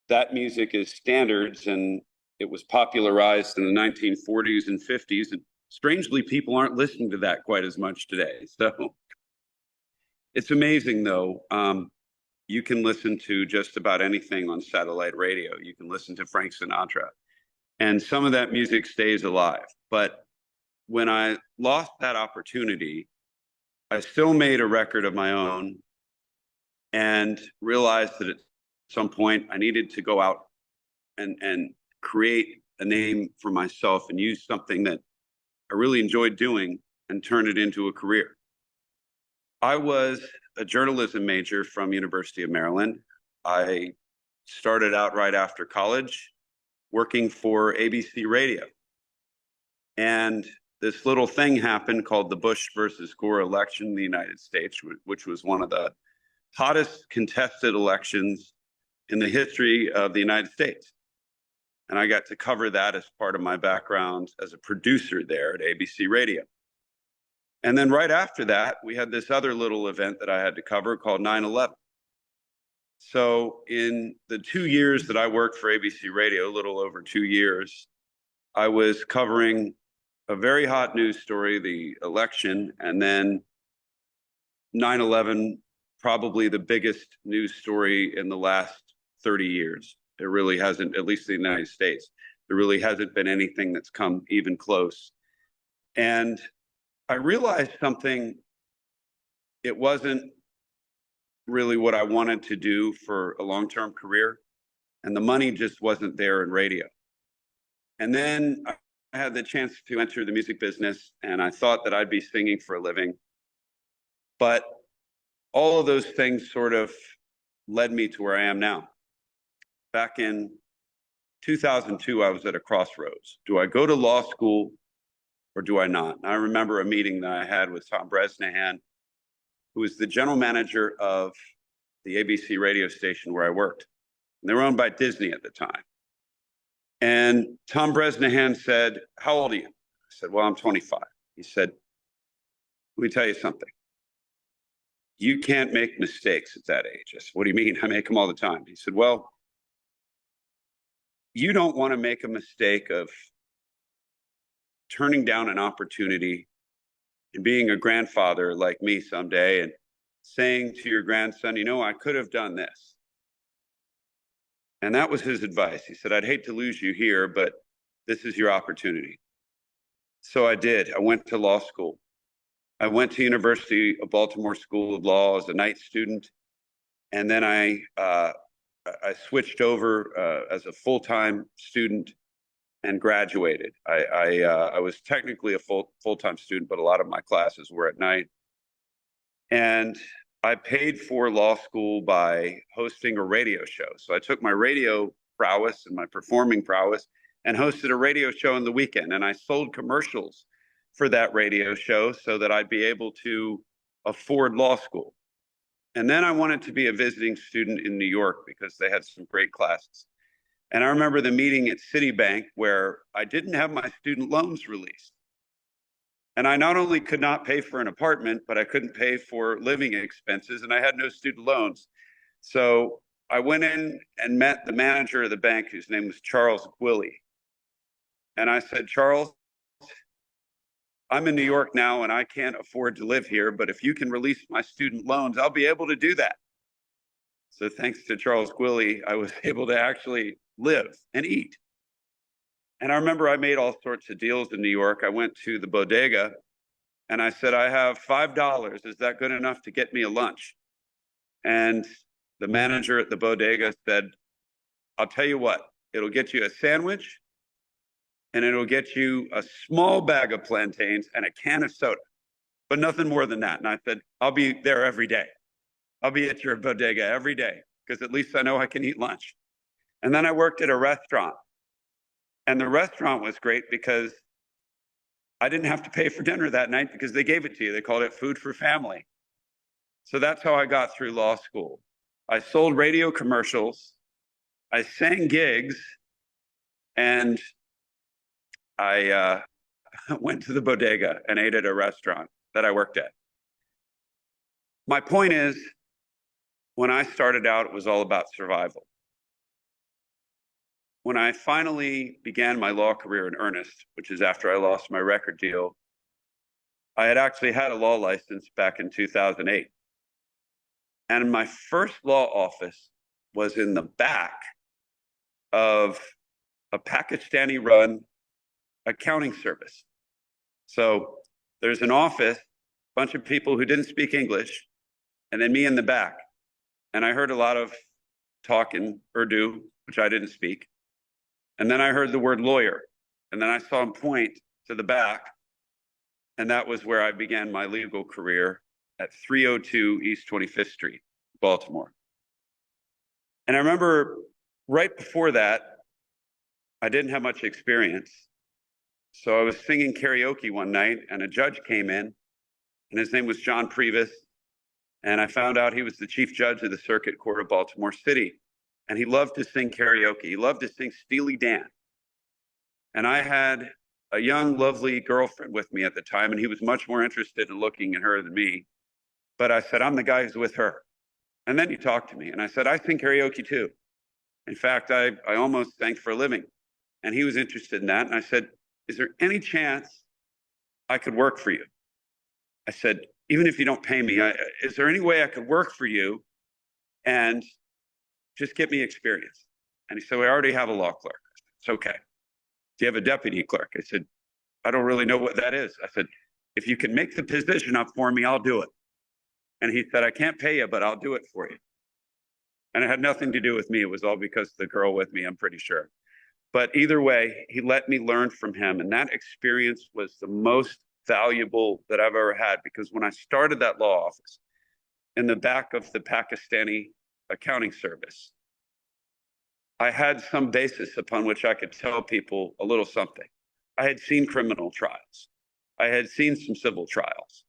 that music is standards, and it was popularized in the 1940s and 50s, and strangely, people aren't listening to that quite as much today. So it's amazing, though. You can listen to just about anything on satellite radio. You can listen to Frank Sinatra, and some of that music stays alive. But when I lost that opportunity, I still made a record of my own and realized that at some point I needed to go out and create a name for myself and use something that I really enjoyed doing and turn it into a career. I was a journalism major from University of Maryland. I started out right after college working for ABC Radio. And this little thing happened called the Bush versus Gore election in the United States, which was one of the hottest contested elections in the history of the United States. And I got to cover that as part of my background as a producer there at ABC Radio. And then right after that, we had this other little event that I had to cover called 9/11. So in the 2 years that I worked for ABC Radio, a little over 2 years, I was covering a very hot news story, the election, and then 9/11, probably the biggest news story in the last 30 years. There really hasn't, at least in the United States, there really hasn't been anything that's come even close. And I realized something. It wasn't really what I wanted to do for a long-term career, and the money just wasn't there in radio. And then I had the chance to enter the music business, and I thought that I'd be singing for a living. But all of those things sort of led me to where I am now. Back in 2002, I was at a crossroads. Do I go to law school or do I not? And I remember a meeting that I had with Tom Bresnahan, who was the general manager of the ABC radio station where I worked. And they were owned by Disney at the time. And Tom Bresnahan said, "How old are you?" I said, "Well, I'm 25. He said, "Let me tell you something. You can't make mistakes at that age." I said, "What do you mean? I make them all the time." He said, "Well, you don't want to make a mistake of turning down an opportunity and being a grandfather like me someday and saying to your grandson, you know, I could have done this." And that was his advice. He said, "I'd hate to lose you here, but this is your opportunity." So I did. I went to law school. I went to University of Baltimore School of Law as a night student. And then I switched over as a full-time student and graduated. I was technically a full-time student, but a lot of my classes were at night. And I paid for law school by hosting a radio show. So I took my radio prowess and my performing prowess and hosted a radio show on the weekend. And I sold commercials for that radio show so that I'd be able to afford law school. And then I wanted to be a visiting student in New York because they had some great classes. And I remember the meeting at Citibank where I didn't have my student loans released. And I not only could not pay for an apartment, but I couldn't pay for living expenses, and I had no student loans. So I went in and met the manager of the bank, whose name was Charles Gwilly. And I said, Charles, I'm in New York now and I can't afford to live here, but if you can release my student loans, I'll be able to do that. So thanks to Charles Gwilly, I was able to actually live and eat. And I remember I made all sorts of deals in New York. I went to the bodega and I said, I have $5. Is that good enough to get me a lunch? And the manager at the bodega said, I'll tell you what, it'll get you a sandwich and it'll get you a small bag of plantains and a can of soda, but nothing more than that. And I said, I'll be there every day. I'll be at your bodega every day because at least I know I can eat lunch. And then I worked at a restaurant. And the restaurant was great because I didn't have to pay for dinner that night because they gave it to you. They called it food for family. So that's how I got through law school. I sold radio commercials, I sang gigs, and I went to the bodega and ate at a restaurant that I worked at. My point is, when I started out, it was all about survival. When I finally began my law career in earnest, which is after I lost my record deal, I had actually had a law license back in 2008. And my first law office was in the back of a Pakistani-run accounting service. So there's an office, a bunch of people who didn't speak English, and then me in the back. And I heard a lot of talk in Urdu, which I didn't speak. And then I heard the word lawyer. And then I saw him point to the back. And that was where I began my legal career at 302 East 25th Street, Baltimore. And I remember right before that, I didn't have much experience. So I was singing karaoke one night and a judge came in and his name was John Previs. And I found out he was the chief judge of the Circuit Court of Baltimore City. And he loved to sing karaoke. He loved to sing Steely Dan. And I had a young, lovely girlfriend with me at the time, and he was much more interested in looking at her than me. But I said, I'm the guy who's with her. And then he talked to me, and I said, I sing karaoke too. In fact, I almost sang for a living. And he was interested in that. And I said, is there any chance I could work for you? I said, even if you don't pay me, is there any way I could work for you and just get me experience? And he said, we already have a law clerk. I said, it's okay. Do you have a deputy clerk? I said, I don't really know what that is. I said, if you can make the position up for me, I'll do it. And he said, I can't pay you, but I'll do it for you. And it had nothing to do with me. It was all because of the girl with me, I'm pretty sure. But either way, he let me learn from him. And that experience was the most valuable that I've ever had, because when I started that law office in the back of the Pakistani accounting service, I had some basis upon which I could tell people a little something. I had seen criminal trials. I had seen some civil trials.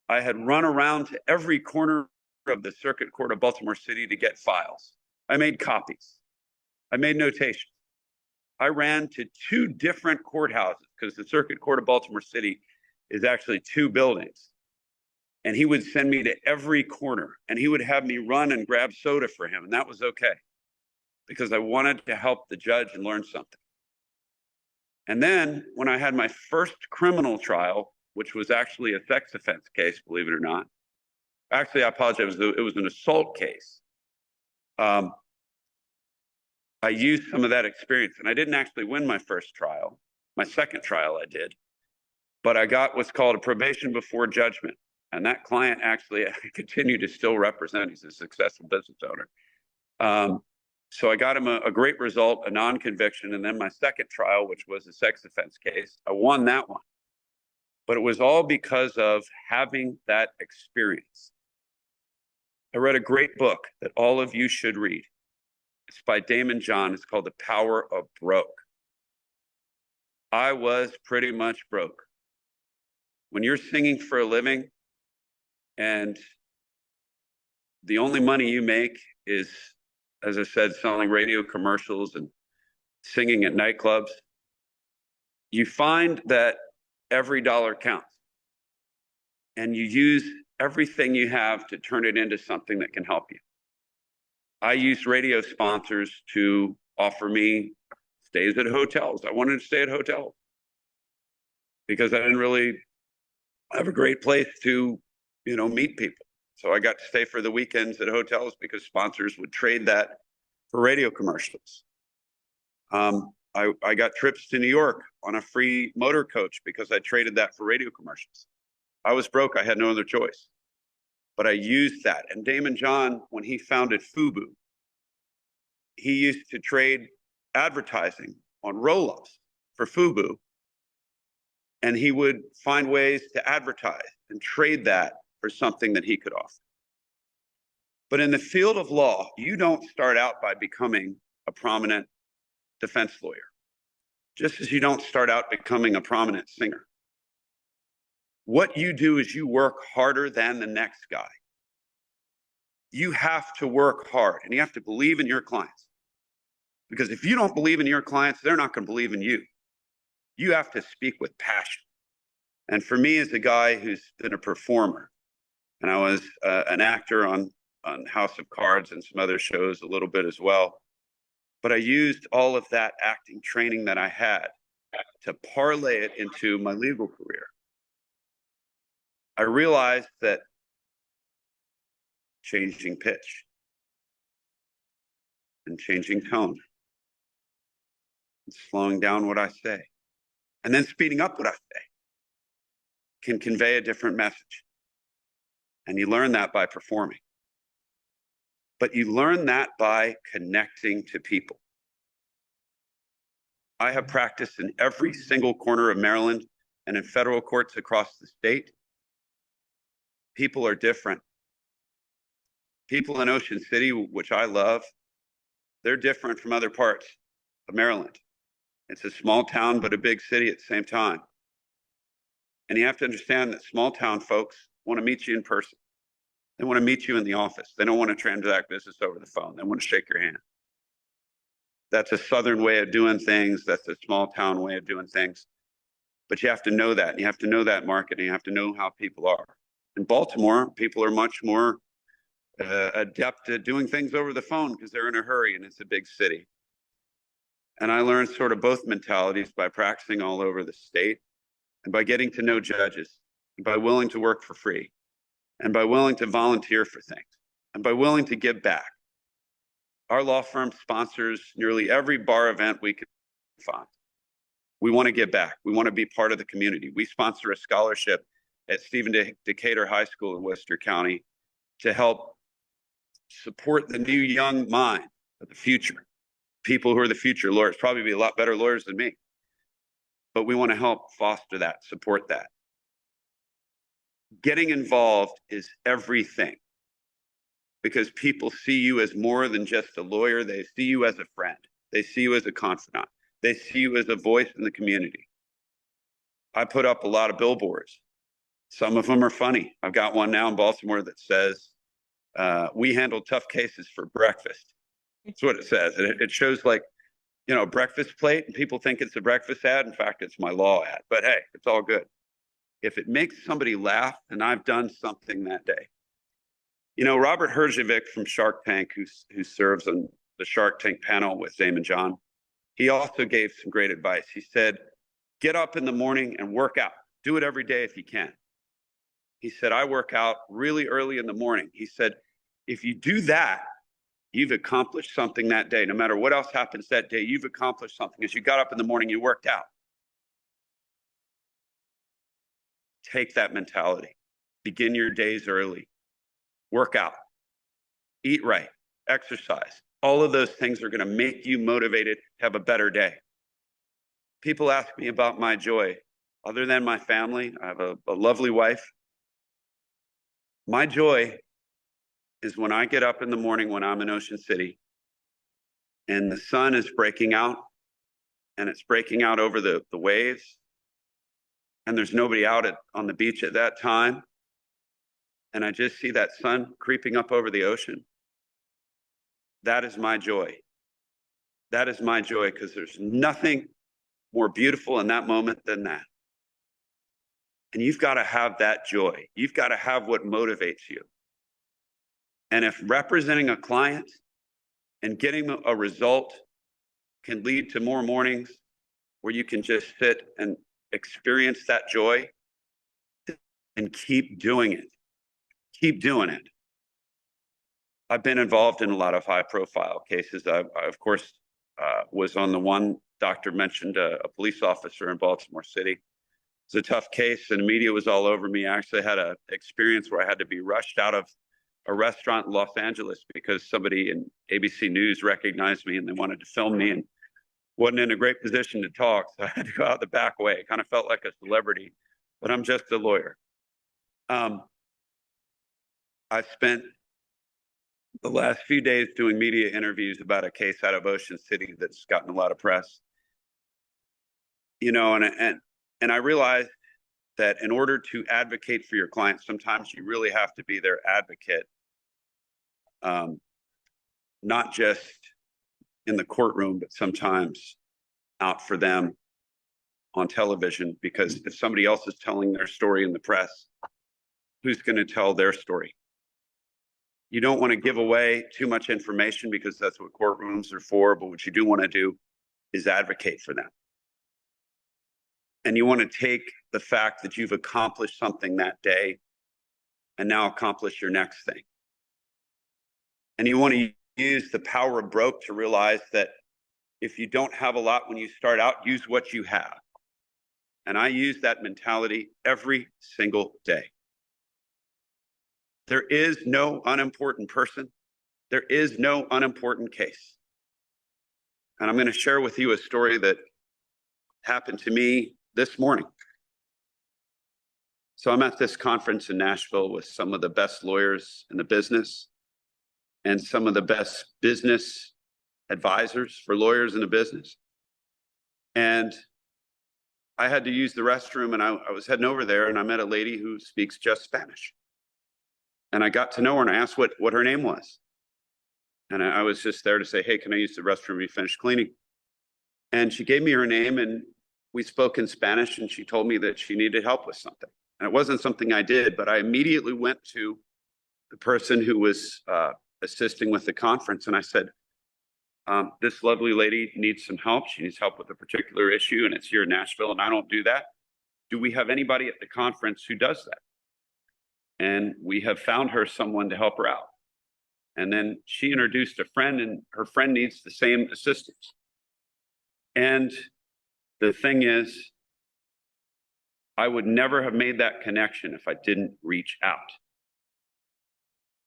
I had run around to every corner of the Circuit Court of Baltimore City to get files. I made copies. I made notations. I ran to 2 different courthouses because the Circuit Court of Baltimore City is actually 2 buildings. And he would send me to every corner and he would have me run and grab soda for him. And that was okay because I wanted to help the judge and learn something. And then when I had my first criminal trial, which was actually a sex offense case, believe it or not. Actually, I apologize, it was an assault case. I used some of that experience, and I didn't actually win my first trial. My second trial I did, but I got what's called a probation before judgment. And that client actually I continue to still represent. He's a successful business owner. So I got him a great result, a non-conviction. And then my second trial, which was a sex offense case, I won that one. But it was all because of having that experience. I read a great book that all of you should read. It's by Damon John. It's called The Power of Broke. I was pretty much broke. When you're singing for a living and the only money you make is, as I said, selling radio commercials and singing at nightclubs, you find that every dollar counts. and you use everything you have to turn it into something that can help you. I used radio sponsors to offer me stays at hotels. I wanted to stay at hotels because I didn't really have a great place to, meet people. So I got to stay for the weekends at hotels because sponsors would trade that for radio commercials. I got trips to New York on a free motor coach because I traded that for radio commercials. I was broke. I had no other choice. But I used that. And Damon John, when he founded FUBU, he used to trade advertising on roll-ups for FUBU. And he would find ways to advertise and trade that for something that he could offer. But in the field of law, you don't start out by becoming a prominent defense lawyer, just as you don't start out becoming a prominent singer. What you do is you work harder than the next guy. You have to work hard and you have to believe in your clients. Because if you don't believe in your clients, they're not going to believe in you. You have to speak with passion. And for me, as a guy who's been a performer, and I was an actor on House of Cards and some other shows a little bit as well, but I used all of that acting training that I had to parlay it into my legal career. I realized that changing pitch and changing tone and slowing down what I say and then speeding up what I say can convey a different message. And you learn that by performing. But you learn that by connecting to people. I have practiced in every single corner of Maryland and in federal courts across the state. People are different. People in Ocean City, which I love, they're different from other parts of Maryland. It's a small town, but a big city at the same time. And you have to understand that small town folks want to meet you in person. They want to meet you in the office. They don't want to transact business over the phone. They want to shake your hand. That's a Southern way of doing things. That's a small town way of doing things. But you have to know that. And you have to know that market. And you have to know how people are. In Baltimore, people are much more adept at doing things over the phone because they're in a hurry and it's a big city. And I learned sort of both mentalities by practicing all over the state and by getting to know judges, and by willing to work for free, and by willing to volunteer for things, and by willing to give back. Our law firm sponsors nearly every bar event we can find. We want to give back. We want to be part of the community. We sponsor a scholarship at Stephen Decatur High School in Worcester County to help support the new young mind of the future. People who are the future lawyers, probably be a lot better lawyers than me. But we want to help foster that, support that. Getting involved is everything because people see you as more than just a lawyer. They see you as a friend. They see you as a confidant. They see you as a voice in the community. I put up a lot of billboards. Some of them are funny. I've got one now in Baltimore that says, we handle tough cases for breakfast. That's what it says. It shows like, a breakfast plate and people think it's a breakfast ad. In fact, it's my law ad, but hey, it's all good. If it makes somebody laugh, then I've done something that day. Robert Herjavec from Shark Tank, who serves on the Shark Tank panel with Damon John, he also gave some great advice. He said, get up in the morning and work out. Do it every day if you can. He said, I work out really early in the morning. He said, if you do that, you've accomplished something that day. No matter what else happens that day, you've accomplished something. As you got up in the morning, you worked out. Take that mentality. Begin your days early. Work out. Eat right. Exercise. All of those things are going to make you motivated to have a better day. People ask me about my joy. Other than my family, I have a lovely wife. My joy is when I get up in the morning when I'm in Ocean City and the sun is breaking out and it's breaking out over the waves and there's nobody out on the beach at that time. And I just see that sun creeping up over the ocean. That is my joy. That is my joy because there's nothing more beautiful in that moment than that. And you've got to have that joy. You've got to have what motivates you. And if representing a client and getting a result can lead to more mornings where you can just sit and experience that joy, and keep doing it. Keep doing it. I've been involved in a lot of high-profile cases. I of course, was on the one doctor mentioned, a police officer in Baltimore City. It's a tough case, and the media was all over me. I actually had an experience where I had to be rushed out of a restaurant in Los Angeles because somebody in ABC News recognized me and they wanted to film me and wasn't in a great position to talk. So I had to go out the back way. It kind of felt like a celebrity, but I'm just a lawyer. I spent the last few days doing media interviews about a case out of Ocean City that's gotten a lot of press. You know, and I realized that in order to advocate for your clients, sometimes you really have to be their advocate, not just in the courtroom, but sometimes out for them on television, because if somebody else is telling their story in the press, who's going to tell their story? You don't want to give away too much information because that's what courtrooms are for, but what you do want to do is advocate for them. And you want to take the fact that you've accomplished something that day and now accomplish your next thing. And you want to use the power of broke to realize that if you don't have a lot when you start out, use what you have. And I use that mentality every single day. There is no unimportant person. There is no unimportant case. And I'm going to share with you a story that happened to me this morning. So I'm at this conference in Nashville with some of the best lawyers in the business and some of the best business advisors for lawyers in the business. And I had to use the restroom, and I was heading over there, and I met a lady who speaks just Spanish. And I got to know her, and I asked what her name was. And I was just there to say, hey, can I use the restroom when you finish cleaning? And she gave me her name, and we spoke in Spanish, and she told me that she needed help with something. And it wasn't something I did, but I immediately went to the person who was assisting with the conference, and I said, this lovely lady needs some help. She needs help with a particular issue, and it's here in Nashville, and I don't do that. Do we have anybody at the conference who does that? And we have found her someone to help her out. And then she introduced a friend, and her friend needs the same assistance. And the thing is, I would never have made that connection if I didn't reach out.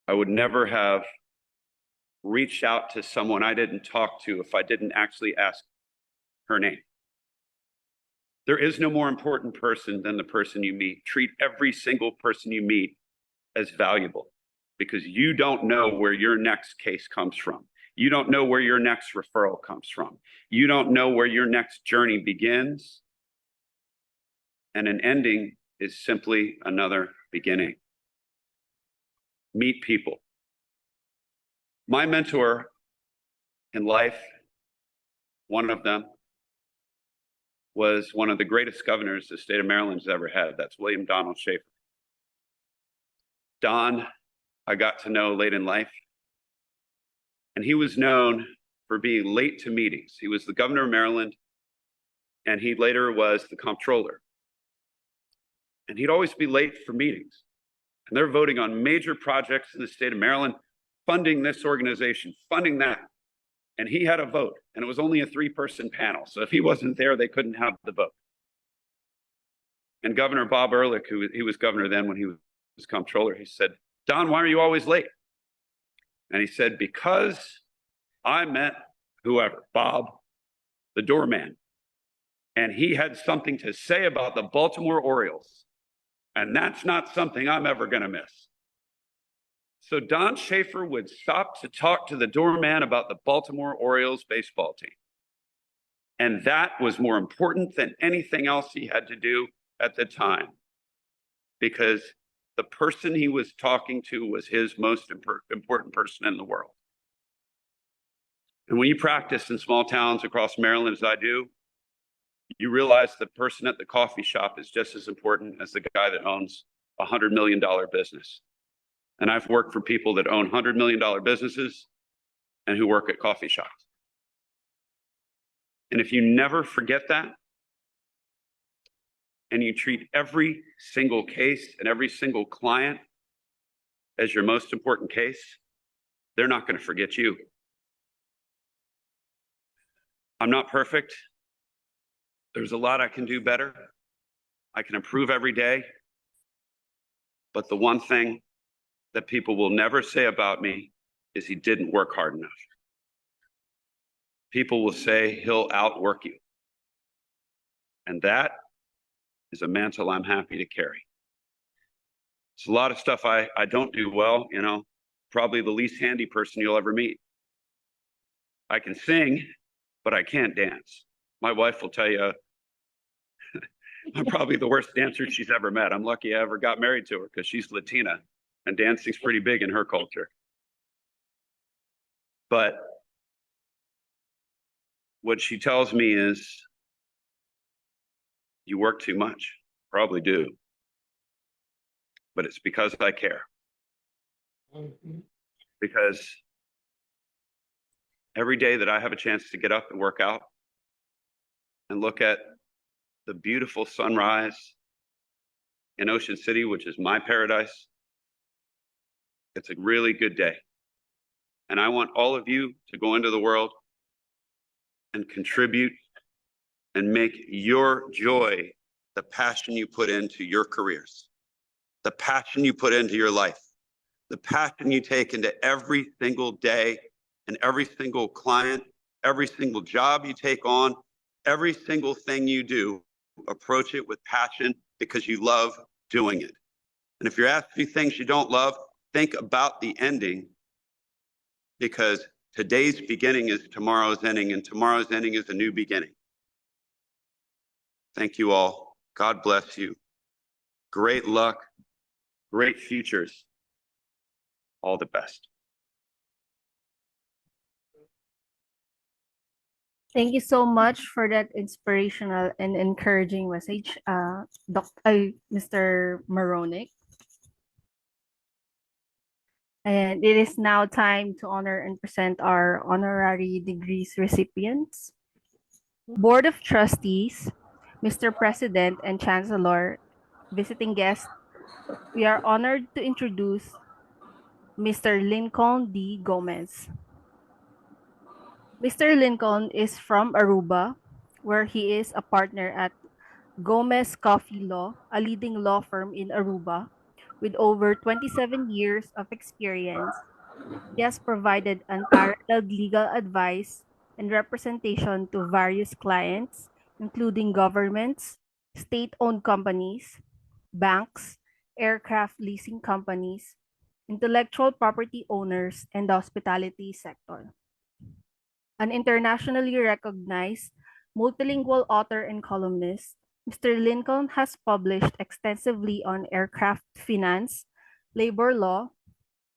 I would never have reached out to someone I didn't talk to if I didn't actually ask her name. There is no more important person than the person you meet. Treat every single person you meet as valuable, because you don't know where your next case comes from. You don't know where your next referral comes from. You don't know where your next journey begins. And an ending is simply another beginning. Meet people. My mentor in life, one of them, was one of the greatest governors the state of Maryland has ever had. That's William Donald Schaefer. Don, I got to know late in life, and he was known for being late to meetings. He was the governor of Maryland, and he later was the comptroller. And he'd always be late for meetings. And they're voting on major projects in the state of Maryland, funding this organization, funding that. And he had a vote, and it was only a 3-person panel. So if he wasn't there, they couldn't have the vote. And Governor Bob Ehrlich, he was governor then when he was comptroller, he said, Don, why are you always late? And he said, because I met whoever, Bob, the doorman, and he had something to say about the Baltimore Orioles. And that's not something I'm ever going to miss. So Don Schaefer would stop to talk to the doorman about the Baltimore Orioles baseball team. And that was more important than anything else he had to do at the time, because the person he was talking to was his most important person in the world. And when you practice in small towns across Maryland, as I do, You realize the person at the coffee shop is just as important as the guy that owns a $100 million business. And I've worked for people that own $100 million businesses and who work at coffee shops. And if you never forget that, and you treat every single case and every single client as your most important case, they're not going to forget you. I'm not perfect. There's a lot I can do better. I can improve every day. But the one thing that people will never say about me is he didn't work hard enough. People will say he'll outwork you. And that is a mantle I'm happy to carry. It's a lot of stuff I don't do well, you know, probably the least handy person you'll ever meet. I can sing, but I can't dance. My wife will tell you I'm probably the worst dancer she's ever met. I'm lucky I ever got married to her because she's Latina and dancing's pretty big in her culture. But what she tells me is, you work too much. Probably do. But it's because I care. Because every day that I have a chance to get up and work out and look at the beautiful sunrise in Ocean City, which is my paradise, it's a really good day. And I want all of you to go into the world and contribute and make your joy the passion you put into your careers, the passion you put into your life, the passion you take into every single day and every single client, every single job you take on, every single thing you do, approach it with passion because you love doing it. And if you're asked to do things you don't love, think about the ending, because today's beginning is tomorrow's ending, and tomorrow's ending is a new beginning. Thank you all. God bless you. Great luck, great futures. All the best. Thank you so much for that inspirational and encouraging message, Mr. Moronic. And it is now time to honor and present our honorary degrees recipients. Board of Trustees, Mr. President and Chancellor, visiting guests, we are honored to introduce Mr. Lincoln D. Gomez. Mr. Lincoln is from Aruba, where he is a partner at Gomez Coffee Law, a leading law firm in Aruba. With over 27 years of experience, he has provided unparalleled legal advice and representation to various clients, including governments, state-owned companies, banks, aircraft leasing companies, intellectual property owners, and the hospitality sector. An internationally recognized multilingual author and columnist, Mr. Lincoln has published extensively on aircraft finance, labor law,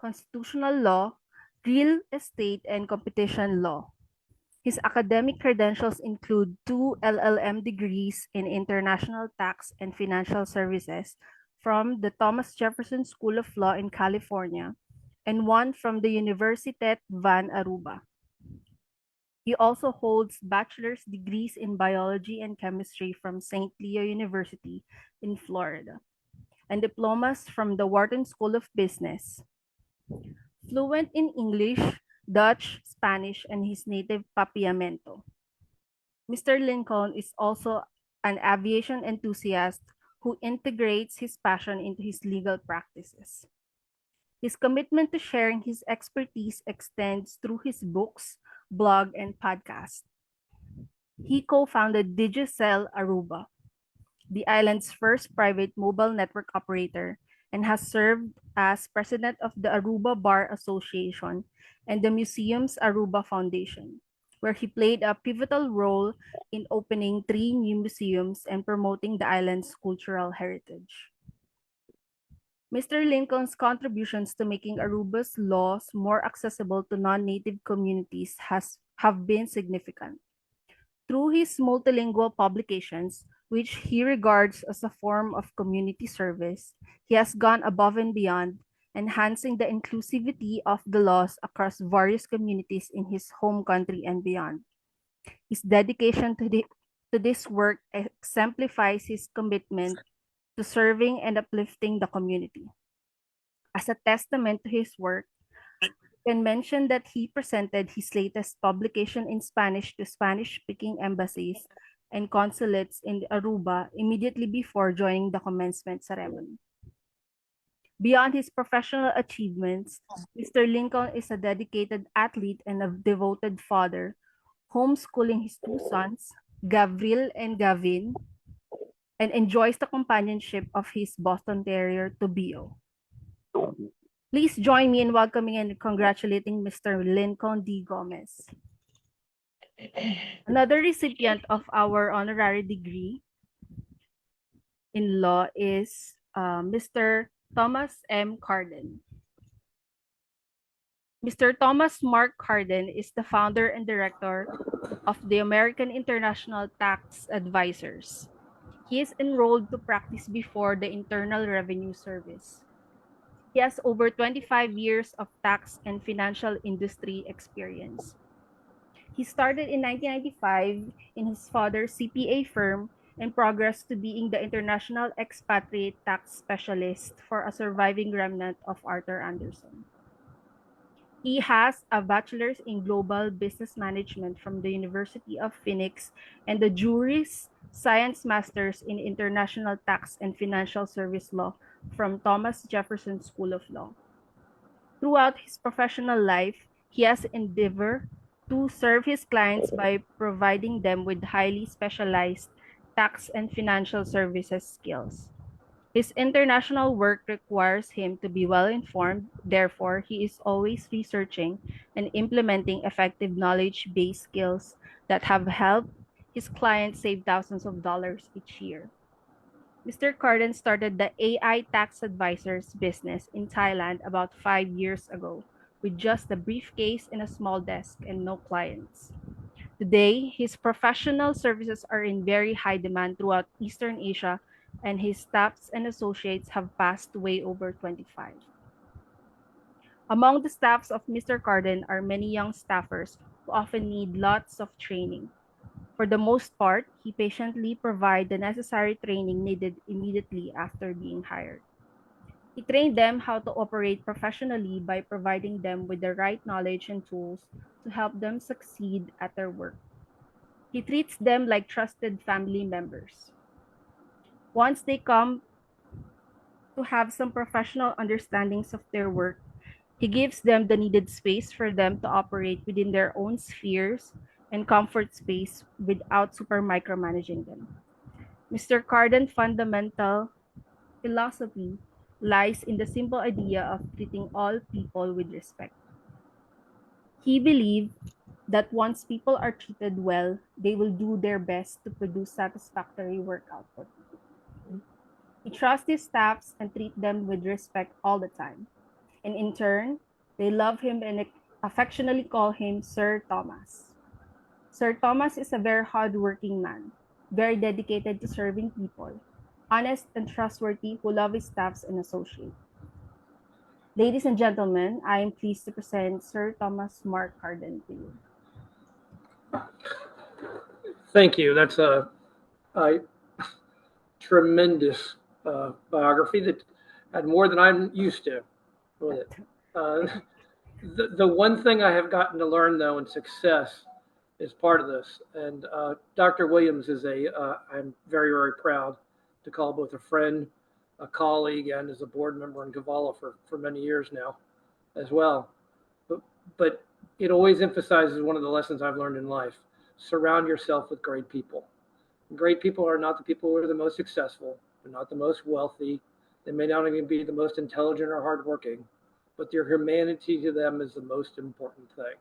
constitutional law, real estate, and competition law. His academic credentials include 2 LLM degrees in international tax and financial services from the Thomas Jefferson School of Law in California and 1 from the Universitat Van Aruba. He also holds bachelor's degrees in biology and chemistry from St. Leo University in Florida and diplomas from the Wharton School of Business. Fluent in English, Dutch, Spanish, and his native Papiamento. Mr. Lincoln is also an aviation enthusiast who integrates his passion into his legal practices. His commitment to sharing his expertise extends through his books, blog, and podcast. He co-founded Digicel Aruba, the island's first private mobile network operator, and has served as president of the Aruba Bar Association and the museum's Aruba Foundation, where he played a pivotal role in opening 3 new museums and promoting the island's cultural heritage. Mr. Lincoln's contributions to making Aruba's laws more accessible to non-native communities have been significant. Through his multilingual publications, which he regards as a form of community service, he has gone above and beyond, enhancing the inclusivity of the laws across various communities in his home country and beyond. His dedication to this work exemplifies his commitment to serving and uplifting the community. As a testament to his work, we can mention that he presented his latest publication in Spanish to Spanish-speaking embassies and consulates in Aruba immediately before joining the commencement ceremony. Beyond his professional achievements, Mr. Lincoln is a dedicated athlete and a devoted father, homeschooling his two sons, Gavril and Gavin, and enjoys the companionship of his Boston Terrier, Tobio. Please join me in welcoming and congratulating Mr. Lincoln D. Gomez. Another recipient of our honorary degree in law is Mr. Thomas M. Carden. Mr. Thomas Mark Carden is the founder and director of the American International Tax Advisors. He is enrolled to practice before the Internal Revenue Service. He has over 25 years of tax and financial industry experience. He started in 1995 in his father's CPA firm and progressed to being the international expatriate tax specialist for a surviving remnant of Arthur Andersen. He has a bachelor's in global business management from the University of Phoenix and the Juris Science Masters in International Tax and Financial Service Law from Thomas Jefferson School of Law. Throughout his professional life, he has endeavored to serve his clients by providing them with highly specialized tax and financial services skills. His international work requires him to be well informed, therefore, he is always researching and implementing effective knowledge-based skills that have helped his clients save thousands of dollars each year. Mr. Carden started the AI Tax Advisors business in Thailand about 5 years ago with just a briefcase and a small desk and no clients. Today, his professional services are in very high demand throughout Eastern Asia, and his staffs and associates have passed way over 25. Among the staffs of Mr. Carden are many young staffers who often need lots of training. For the most part, he patiently provides the necessary training needed immediately after being hired. He trained them how to operate professionally by providing them with the right knowledge and tools to help them succeed at their work. He treats them like trusted family members. Once they come to have some professional understandings of their work, he gives them the needed space for them to operate within their own spheres and comfort space without super micromanaging them. Mr. Carden's fundamental philosophy lies in the simple idea of treating all people with respect. He believed that once people are treated well, they will do their best to produce satisfactory work output. He trusts his staffs and treats them with respect all the time. And in turn, they love him and affectionately call him Sir Thomas. Sir Thomas is a very hardworking man, very dedicated to serving people, honest and trustworthy, who love his staffs and associates. Ladies and gentlemen, I am pleased to present Sir Thomas Mark Carden to you. Thank you. That's a tremendous biography that had more than I'm used to with it. The one thing I have gotten to learn, though, in success is part of this. And Dr. Williams is I'm very, very proud to call both a friend, a colleague, and as a board member in Gavala for many years now as well. But it always emphasizes one of the lessons I've learned in life. Surround yourself with great people. Great people are not the people who are the most successful. They're not the most wealthy. They may not even be the most intelligent or hardworking, but their humanity to them is the most important thing.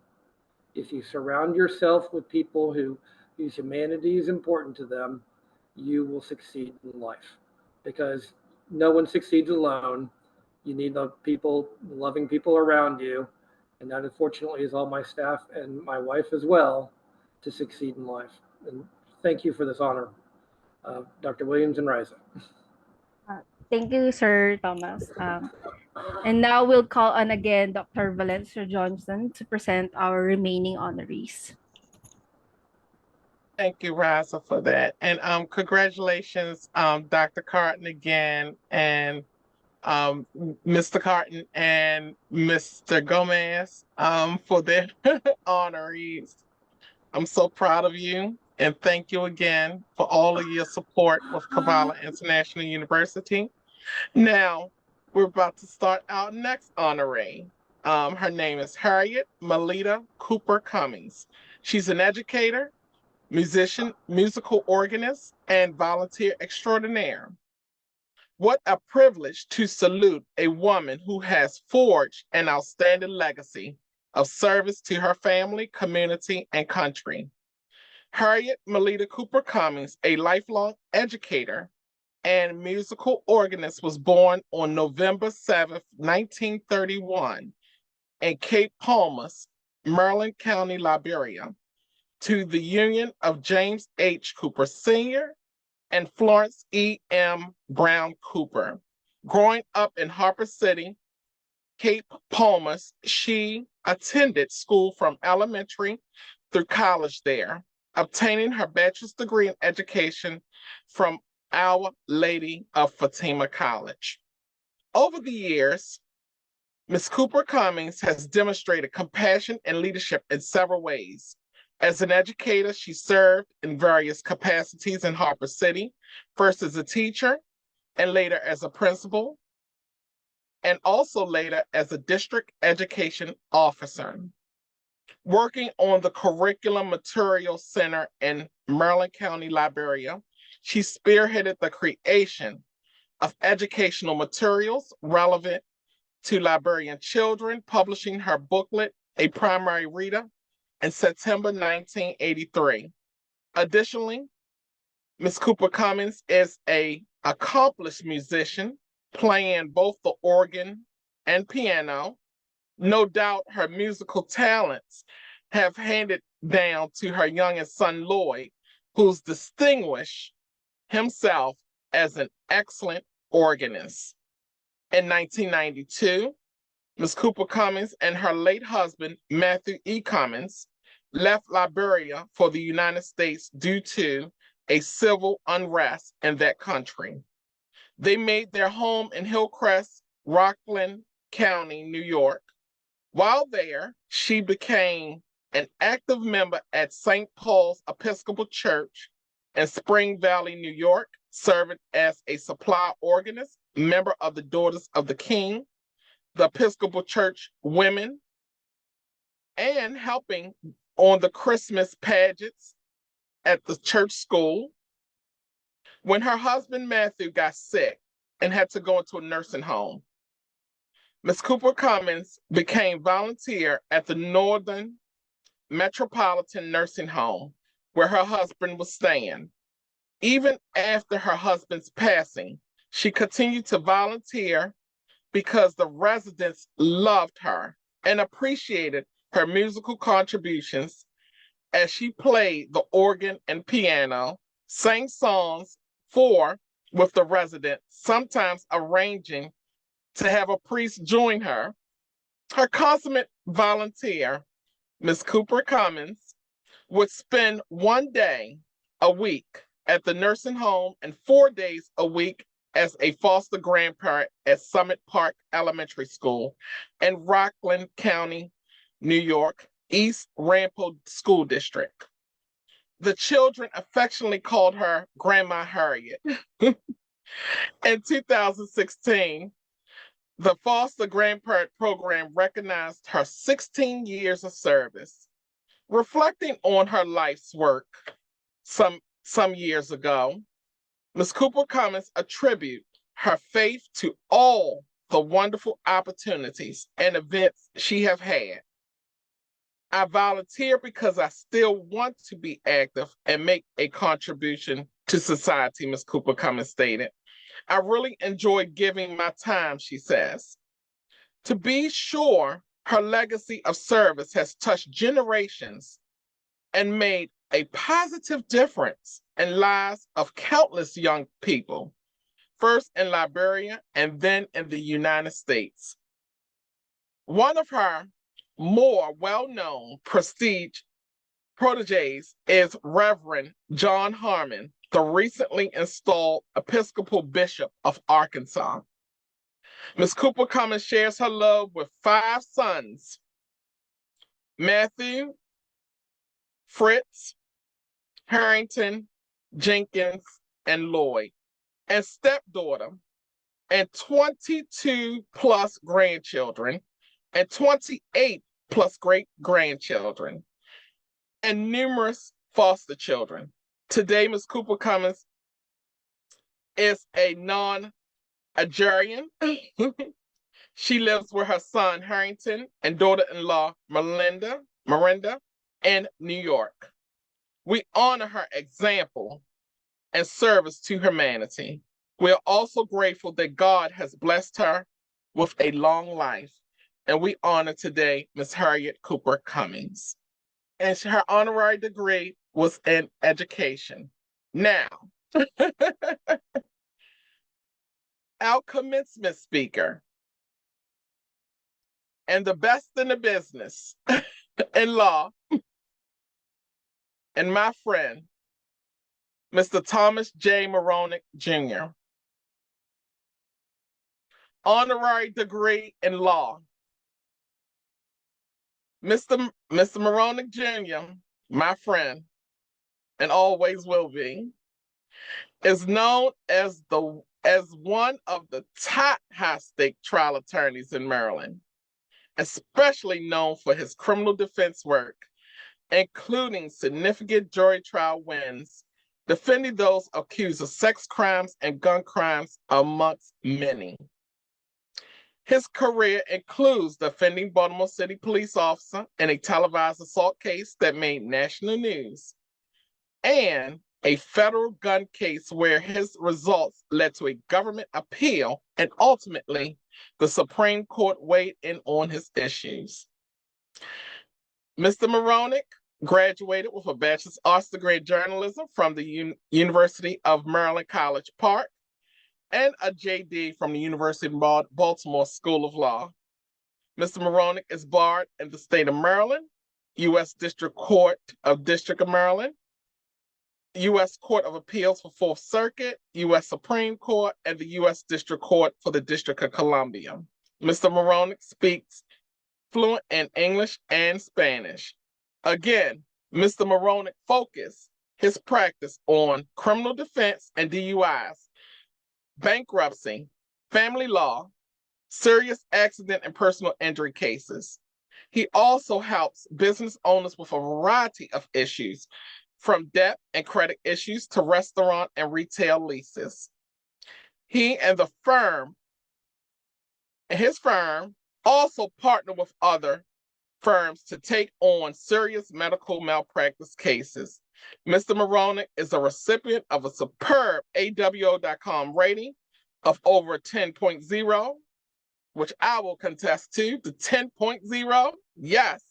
If you surround yourself with people whose humanity is important to them, you will succeed in life, because no one succeeds alone. You need the loving people around you. And that, unfortunately, is all my staff and my wife as well to succeed in life. And thank you for this honor, Dr. Williams and Riza. Thank you, Sir Thomas. And now we'll call on again Dr. Valencia Johnson to present our remaining honorees. Thank you, Riza, for that. And congratulations, Dr. Carton again, and Mr. Carton and Mr. Gomez for their honorees. I'm so proud of you, and thank you again for all of your support with Kabbalah International University. Now, we're about to start our next honoree. Her name is Harriet Melita Cooper Cummings. She's an educator, musician, musical organist, and volunteer extraordinaire. What a privilege to salute a woman who has forged an outstanding legacy of service to her family, community, and country. Harriet Melita Cooper Cummings, a lifelong educator and musical organist, was born on November 7th, 1931 in Cape Palmas, Maryland County, Liberia, to the union of James H. Cooper Sr. and Florence E. M. Brown Cooper. Growing up in Harper City, Cape Palmas, she attended school from elementary through college there, obtaining her bachelor's degree in education from Our Lady of Fatima College. Over the years, Ms. Cooper Cummings has demonstrated compassion and leadership in several ways. As an educator, she served in various capacities in Harper City, first as a teacher and later as a principal, and also later as a district education officer. Working on the Curriculum Material Center in Maryland County, Liberia, she spearheaded the creation of educational materials relevant to Liberian children, publishing her booklet, A Primary Reader, in September 1983. Additionally, Ms. Cooper Cummings is an accomplished musician, playing both the organ and piano. No doubt her musical talents have handed down to her youngest son, Lloyd, who's distinguished himself as an excellent organist. In 1992, Ms. Cooper Cummings and her late husband, Matthew E. Cummings, left Liberia for the United States due to a civil unrest in that country. They made their home in Hillcrest, Rockland County, New York. While there, she became an active member at St. Paul's Episcopal Church in Spring Valley, New York, serving as a supply organist, member of the Daughters of the King, the Episcopal Church Women, and helping on the Christmas pageants at the church school. When her husband Matthew got sick and had to go into a nursing home, Ms. Cooper Cummings became volunteer at the Northern Metropolitan Nursing Home, where her husband was staying. Even after her husband's passing, she continued to volunteer because the residents loved her and appreciated her musical contributions as she played the organ and piano, sang songs with the residents, sometimes arranging to have a priest join her. Her consummate volunteer, Ms. Cooper Cummings, would spend one day a week at the nursing home and 4 days a week as a foster grandparent at Summit Park Elementary School in Rockland County, New York, East Rampart School District. The children affectionately called her Grandma Harriet. In 2016, the Foster Grandparent Program recognized her 16 years of service. Reflecting on her life's work some years ago, Ms. Cooper Cummings attributes her faith to all the wonderful opportunities and events she has had. I volunteer because I still want to be active and make a contribution to society, Ms. Cooper Cummings stated. I really enjoy giving my time, she says. To be sure, her legacy of service has touched generations and made a positive difference in lives of countless young people, first in Liberia and then in the United States. One of her more well-known proteges is Reverend John Harmon, the recently installed Episcopal Bishop of Arkansas. Ms. Cooper Cummings shares her love with 5 sons: Matthew, Fritz, Harrington, Jenkins, and Lloyd, and stepdaughter, and 22 plus grandchildren, and 28 plus great-grandchildren, and numerous foster children. Today, Ms. Cooper Cummings is a non-Algerian. She lives with her son, Harrington, and daughter-in-law, Miranda, in New York. We honor her example and service to humanity. We are also grateful that God has blessed her with a long life. And we honor today Ms. Harriet Cooper Cummings. And her honorary degree was in education. Now, our commencement speaker and the best in the business in law, and my friend, Mr. Thomas J. Moronic Jr. Honorary degree in law. Mr. Moronic Jr., my friend, and always will be, is known as one of the top high-stake trial attorneys in Maryland, especially known for his criminal defense work, including significant jury trial wins, defending those accused of sex crimes and gun crimes, amongst many. His career includes defending Baltimore City police officer in a televised assault case that made national news, and a federal gun case where his results led to a government appeal, and ultimately the Supreme Court weighed in on his issues. Mr. Moronic graduated with a bachelor's arts degree in journalism from the University of Maryland College Park and a JD from the University of Baltimore School of Law. Mr. Moronic is barred in the state of Maryland, U.S. District Court of District of Maryland, U.S. Court of Appeals for Fourth Circuit, U.S. Supreme Court, and the U.S. District Court for the District of Columbia. Mr. Moronic speaks fluent in English and Spanish. Again, Mr. Moronic focused his practice on criminal defense and DUIs, bankruptcy, family law, serious accident and personal injury cases. He also helps business owners with a variety of issues, from debt and credit issues to restaurant and retail leases. He and his firm also partner with other firms to take on serious medical malpractice cases. Mr. Moronic is a recipient of a superb AWO.com rating of over 10.0, which I will contest to, the 10.0, yes,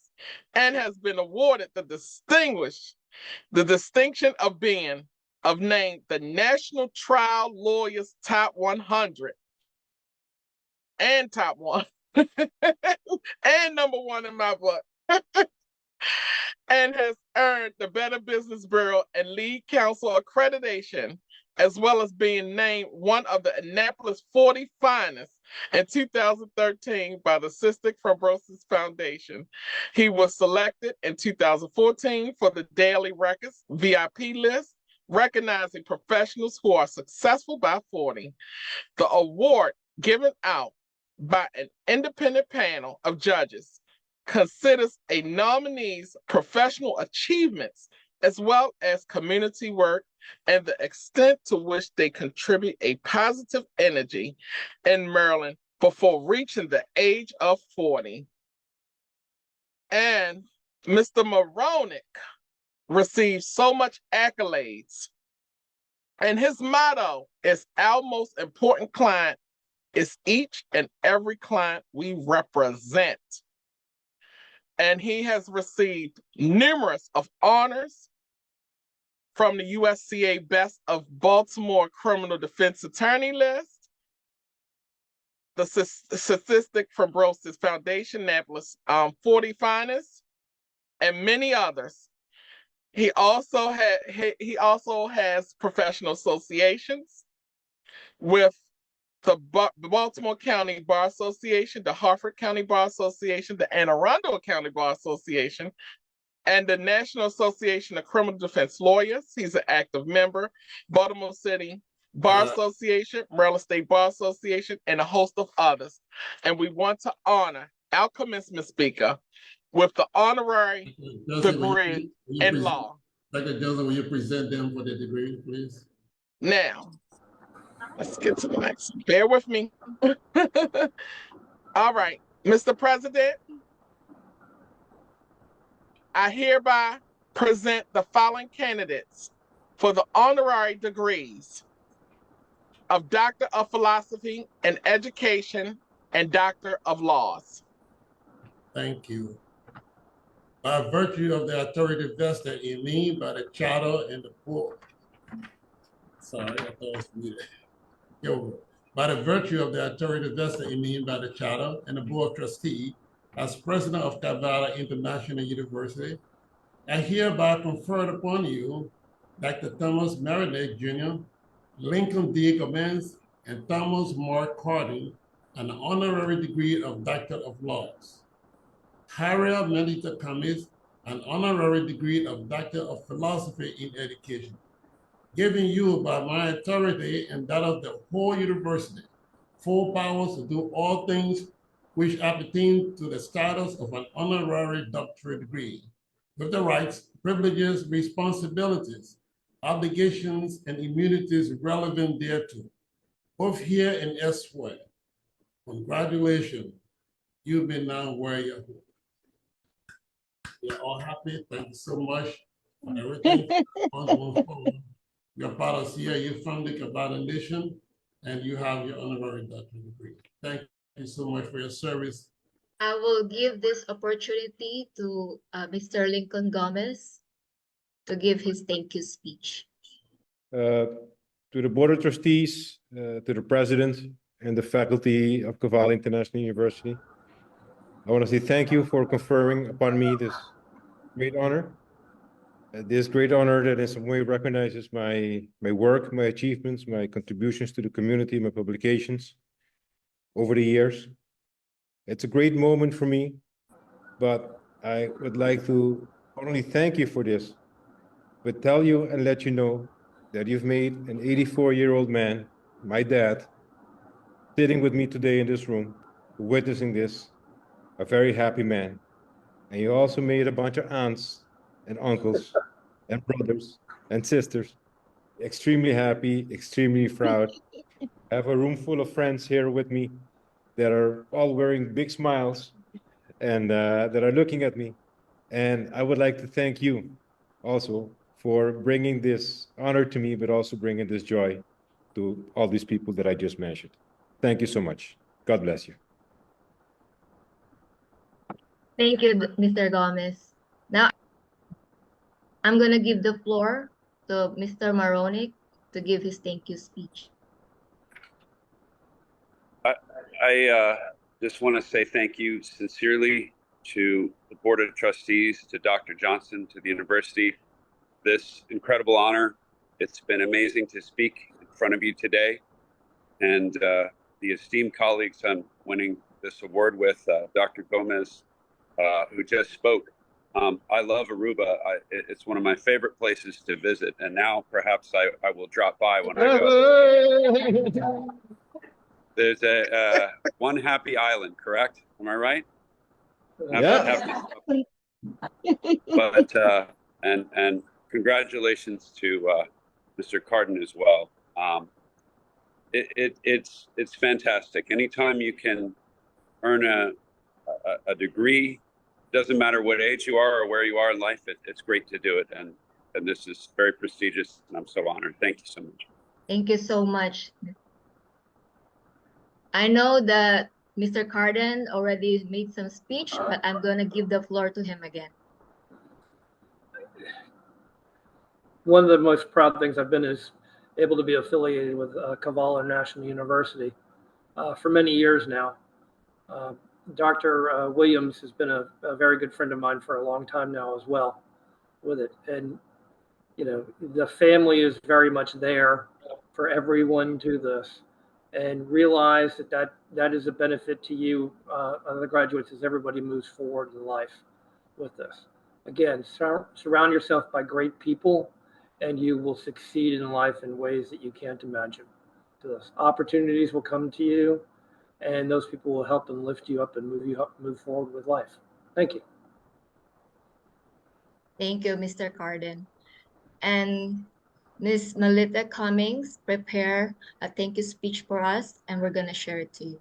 and has been awarded the distinction of being named the National Trial Lawyers Top 100 and Top 1 and number 1 in my book. And has earned the Better Business Bureau and Lead Counsel accreditation, as well as being named one of the Annapolis 40 Finest in 2013 by the Cystic Fibrosis Foundation. He was selected in 2014 for the Daily Records VIP list, recognizing professionals who are successful by 40. The award, given out by an independent panel of judges, considers a nominee's professional achievements as well as community work and the extent to which they contribute a positive energy in Maryland before reaching the age of 40. And Mr. Moronic received so much accolades. And his motto is, our most important client is each and every client we represent. And he has received numerous of honors from the USCA Best of Baltimore Criminal Defense Attorney list, the statistic from Brosis Foundation, Napolis 40 Finest, and many others. He also has professional associations with the Baltimore County Bar Association, the Harford County Bar Association, the Anne Arundel County Bar Association, and the National Association of Criminal Defense Lawyers. He's an active member, Baltimore City Bar Association, Maryland State Bar Association, and a host of others. And we want to honor our commencement speaker with the honorary degree in law. Dr. Joseph, will you present them for the degree, please? Now, let's get to the next one. Bear with me. All right, Mr. President, I hereby present the following candidates for the honorary degrees of Doctor of Philosophy and Education and Doctor of Laws. Thank you. By virtue of the authority vested in me by the charter and the board. Sorry, I thought it was muted. By the virtue of the authority vested in me by the charter and the board of trustees, as president of Kavala International University, I hereby conferred upon you, Dr. Thomas Meredith Jr., Lincoln D. Gomez, and Thomas Mark Cardin, an honorary degree of Doctor of Laws. Harriet Melita Cummings, an honorary degree of Doctor of Philosophy in Education, giving you by my authority and that of the whole university full powers to do all things which appertain to the status of an honorary doctorate degree, with the rights, privileges, responsibilities, obligations, and immunities relevant thereto, both here and elsewhere. Congratulations, you may now wear your hood. We're all happy. Thank you so much for everything. You're part of CIU from the Kavala Nation, and you have your honorary doctorate degree. Thank you so much for your service. I will give this opportunity to Mr. Lincoln Gomez to give his thank you speech. To the Board of Trustees, to the President and the faculty of Kavala International University, I want to say thank you for conferring upon me this great honor. This great honor that in some way recognizes my work, my achievements, my contributions to the community, my publications over the years. It's a great moment for me, but I would like to not only thank you for this, but tell you and let you know that you've made an 84-year-old man, my dad, sitting with me today in this room, witnessing this, a very happy man. And you also made a bunch of aunts and uncles and brothers and sisters extremely happy, extremely proud. I have a room full of friends here with me that are all wearing big smiles and that are looking at me. And I would like to thank you also for bringing this honor to me, but also bringing this joy to all these people that I just mentioned. Thank you so much. God bless you. Thank you, Mr. Gomez. Now, I'm going to give the floor to Mr. Maronic to give his thank you speech. I just want to say thank you sincerely to the Board of Trustees, to Dr. Johnson, to the university. This incredible honor. It's been amazing to speak in front of you today. And the esteemed colleagues I'm winning this award with, Dr. Gomez, who just spoke. I love Aruba. It's one of my favorite places to visit. And now perhaps I will drop by when I go. There's a one happy island, correct? Am I right? Yeah. But and congratulations to Mr. Cardin as well. It's fantastic. Anytime you can earn a degree, doesn't matter what age you are or where you are in life, it's great to do it. And this is very prestigious, and I'm so honored. Thank you so much. Thank you so much. I know that Mr. Cardin already made some speech, but I'm going to give the floor to him again. one of the most proud things I've been is able to be affiliated with Kavala National University for many years now. Dr. Williams has been a very good friend of mine for a long time now as well with it. And, you know, the family is very much there for everyone to this, and realize that is a benefit to you, the graduates, as everybody moves forward in life with this. Again, surround yourself by great people, and you will succeed in life in ways that you can't imagine. This opportunities will come to you, and those people will help and lift you up and move forward with life. Thank you. Thank you, Mr. Carden. And Ms. Melita Cummings, prepare a thank you speech for us, and we're going to share it to you.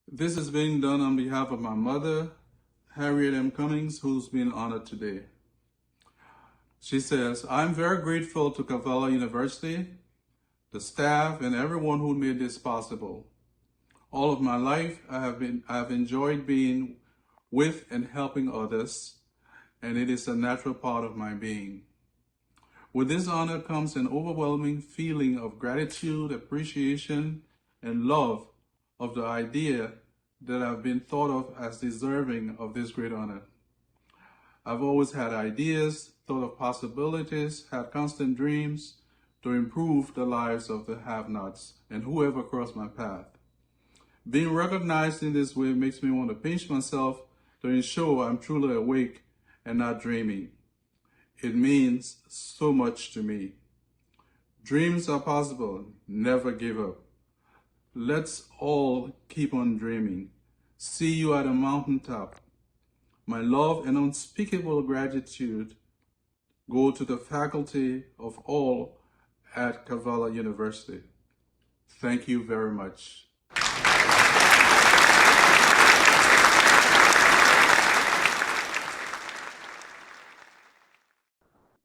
This is being done on behalf of my mother, Harriet M. Cummings, who's been honored today. She says, I'm very grateful to Kavala University, the staff, and everyone who made this possible. All of my life, I've enjoyed being with and helping others, and it is a natural part of my being. With this honor comes an overwhelming feeling of gratitude, appreciation, and love of the idea that I've been thought of as deserving of this great honor. I've always had ideas, thought of possibilities, had constant dreams to improve the lives of the have-nots and whoever crossed my path. Being recognized in this way makes me want to pinch myself to ensure I'm truly awake and not dreaming. It means so much to me. Dreams are possible. Never give up. Let's all keep on dreaming. See you at the mountaintop. My love and unspeakable gratitude go to the faculty of all at Kavala University. Thank you very much.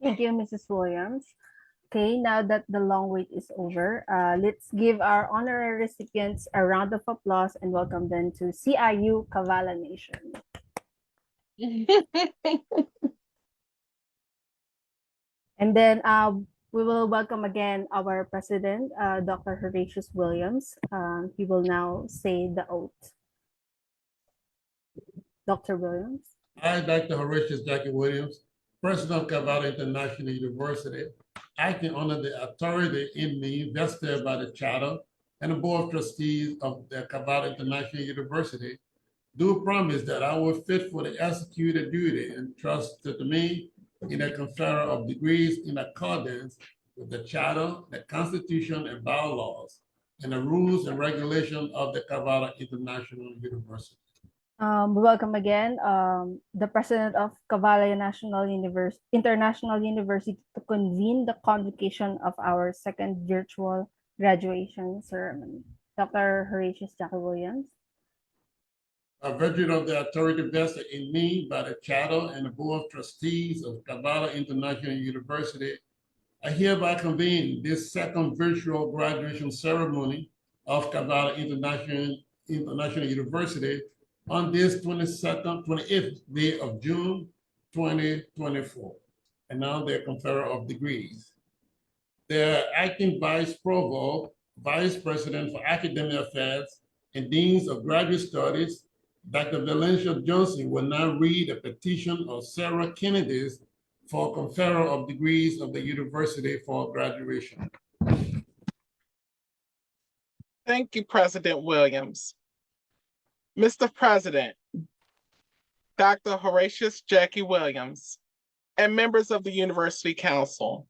Thank you, Mrs. Williams. Okay, now that the long wait is over, let's give our honorary recipients a round of applause and welcome them to CIU Kavala Nation. And then we will welcome again our president, Dr. Horatius Williams. He will now say the oath. Dr. Williams. I, Dr. Horatius Jackie Williams, President of Kavala International University, acting under the authority in me vested by the Charter and the Board of Trustees of the Kavala International University, do promise that I will faithfully execute the duty entrusted to me in the conferral of degrees in accordance with the Charter, the Constitution, and bylaws, and the rules and regulations of the Kavala International University. Welcome again, the president of Kavala International University to convene the convocation of our second virtual graduation ceremony. Dr. Horatius Jackie Williams. By virtue of the authority vested in me by the Charter and the Board of Trustees of Kavala International University, I hereby convene this second virtual graduation ceremony of Kavala International University on this 28th day of June, 2024, and now the conferral of degrees. The acting vice provost, vice president for academic affairs, and deans of graduate studies, Dr. Valencia Johnson, will now read a petition of Sarah Kennedy's for conferral of degrees of the university for graduation. Thank you, President Williams. Mr. President, Dr. Horatius Jackie Williams, and members of the University Council,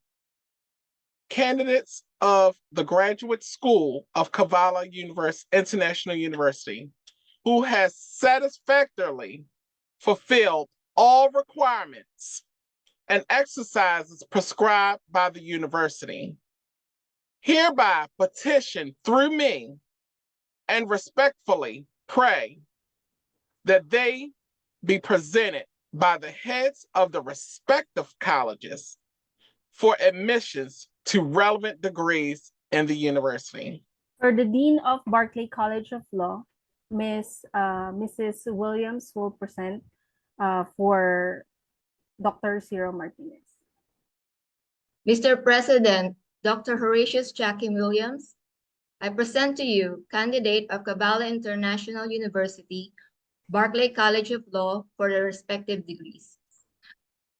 candidates of the Graduate School of Kavala International University, who has satisfactorily fulfilled all requirements and exercises prescribed by the university, hereby petition through me and respectfully pray that they be presented by the heads of the respective colleges for admissions to relevant degrees in the university. For the Dean of Berkeley College of Law, Mrs. Williams will present for Dr. Ciro Martinez. Mr. President, Dr. Horatius Jackie Williams, I present to you candidate of Kabbalah International University, Barclay College of Law for the respective degrees.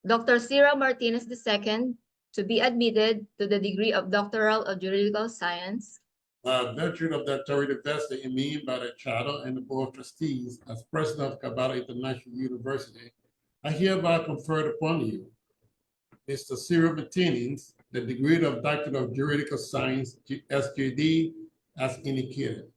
Dr. Ciro Martinez II, to be admitted to the degree of Doctoral of Juridical Science. By virtue of the authority vested in me by the Charter and the Board of Trustees as President of Kabbalah International University, I hereby confer upon you, Mr. Ciro Martinez, the degree of Doctor of Juridical Science, SJD, as indicated,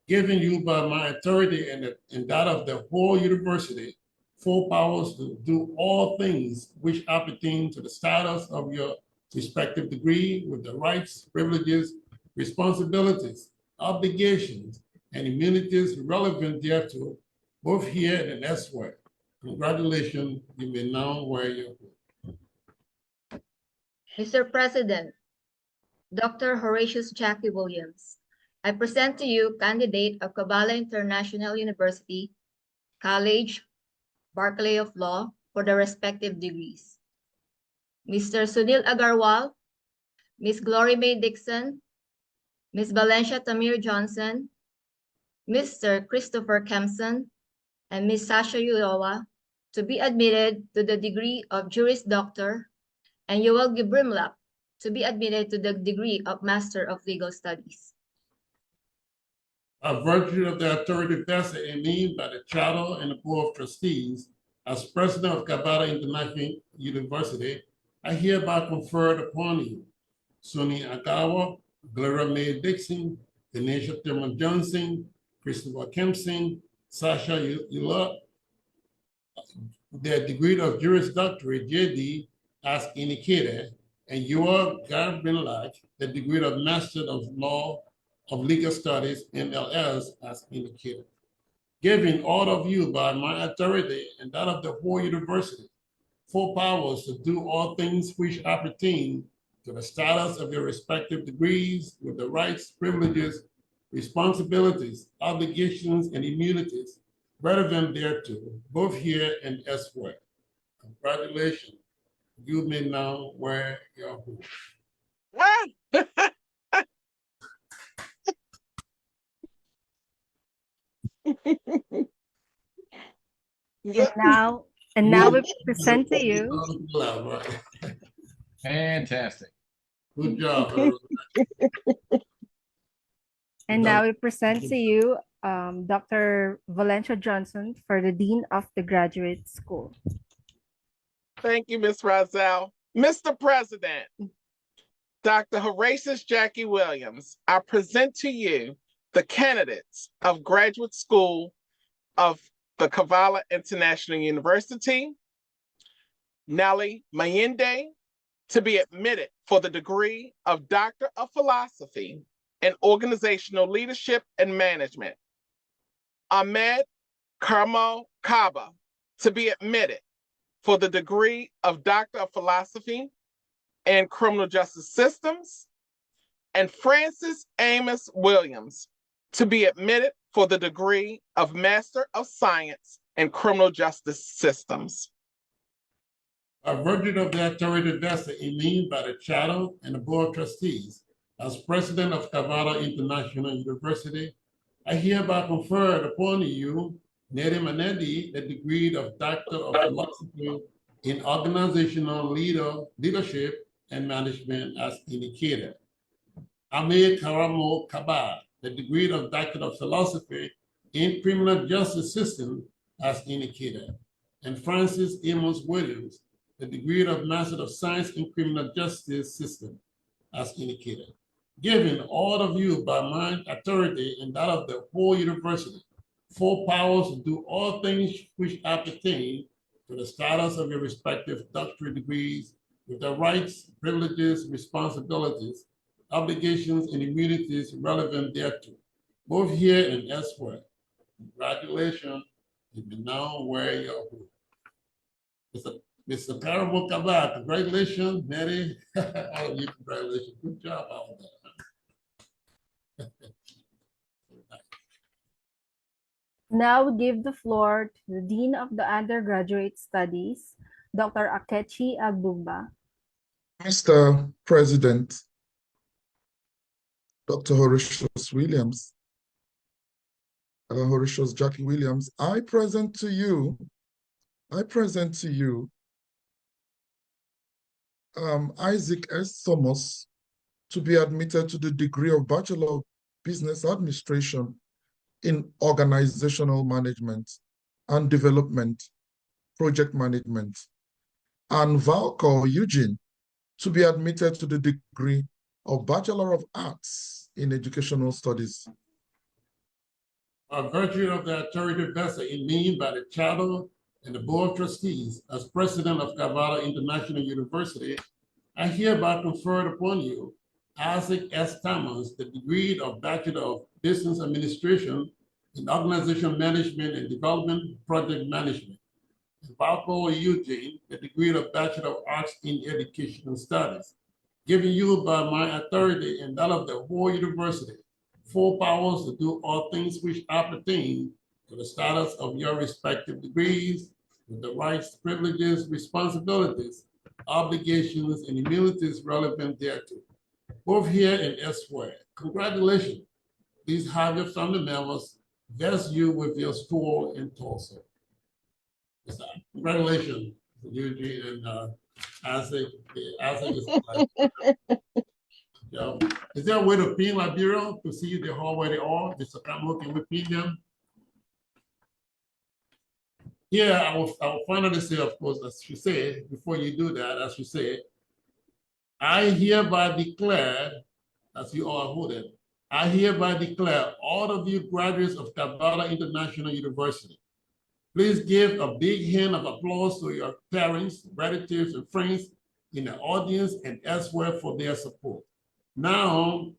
giving you by my authority and that of the whole university full powers to do all things which appertain to the status of your respective degree with the rights, privileges, responsibilities, obligations, and immunities relevant thereto, both here and elsewhere. Congratulations, you may now wear your hood. Mr. President, Dr. Horatius Jackie Williams, I present to you candidate of Kabbalah International University, College, Barclay of Law for the respective degrees. Mr. Sunil Agarwal, Ms. Glory May Dixon, Ms. Valencia Tamir Johnson, Mr. Christopher Kempson, and Ms. Sasha Ulowa to be admitted to the degree of Juris Doctor, and Yoel Gibrimlap to be admitted to the degree of Master of Legal Studies. By virtue of the authority vested in me by the Charter and the Board of Trustees, as President of Kabbalah International University, I hereby conferred upon you Suni Agawa, Gloria May Dixon, Denisha Thurman Johnson, Christopher Kempson, Sasha Ula, their degree of Juris Doctorate, JD, as indicated, and Yoel Gibrimlap, the degree of Master of Law of Legal Studies, MLS, as indicated. Giving all of you by my authority and that of the whole university full powers to do all things which appertain to the status of your respective degrees with the rights, privileges, responsibilities, obligations, and immunities relevant thereto, both here and elsewhere. Congratulations. You may now wear your hood. And now we present to you. Fantastic. Good job. And now we present to you Dr. Valencia Johnson for the Dean of the Graduate School. Thank you, Ms. Rozelle. Mr. President, Dr. Horatius Jackie Williams, I present to you the candidates of Graduate School of the Kabbalah International University, Nelly Mayende, to be admitted for the degree of Doctor of Philosophy in Organizational Leadership and Management, Ahmed Karmo Kaba, to be admitted for the degree of Doctor of Philosophy in Criminal Justice Systems, and Francis Amos Williams to be admitted for the degree of Master of Science in Criminal Justice Systems. By virtue of the authority vested in me by the Charter and the Board of Trustees, as President of Kabbalah International University, I hereby confer upon you, Neri Manedi, the degree of Doctor of Philosophy in Organizational Leadership and Management as indicated. Amir Karamo Kaba, the degree of Doctor of Philosophy in Criminal Justice System as indicated. And Francis Amos Williams, the degree of Master of Science in Criminal Justice System as indicated. Giving all of you by my authority and that of the whole university full powers to do all things which appertain to the status of your respective doctorate degrees with the rights, privileges, responsibilities, obligations, and immunities relevant thereto, both here and elsewhere. Congratulations. You can now wear your hood. Mr. Parable Kabbat, congratulations, Mary. All of you, congratulations. Good job out of that. Now we give the floor to the Dean of the Undergraduate Studies, Dr. Akechi Agbumba. Mr. President, Dr. Horatius Williams, Horatius Jackie Williams, I present to you Isaac S. Thomas to be admitted to the degree of Bachelor of Business Administration in Organizational Management and Development, Project Management, and Valco Eugene to be admitted to the degree of Bachelor of Arts in Educational Studies. By virtue of the authority vested in me by the Charter and the Board of Trustees as President of Kavala International University, I hereby confer upon you, Isaac S. Thomas, the degree of Bachelor of Business Administration in Organizational Management and Development Project Management, and Valco Eugene, the degree of Bachelor of Arts in Educational Studies, giving you by my authority and that of the whole university full powers to do all things which appertain to the status of your respective degrees, with the rights, privileges, responsibilities, obligations, and immunities relevant thereto, both here and elsewhere. Congratulations. Please have your family members vest you with your sword and torso. Congratulations, Eugene and Isaac. Isaac is is there a way to pin Liberia to see the hall where they are? Mr. Kamala, can we pin them? Yeah, I will finally say, of course, as you said, before you do that, as you said, I hereby declare, as you all hold it, I hereby declare all of you graduates of Kavala International University. Please give a big hand of applause to your parents, relatives, and friends in the audience and elsewhere for their support. Now,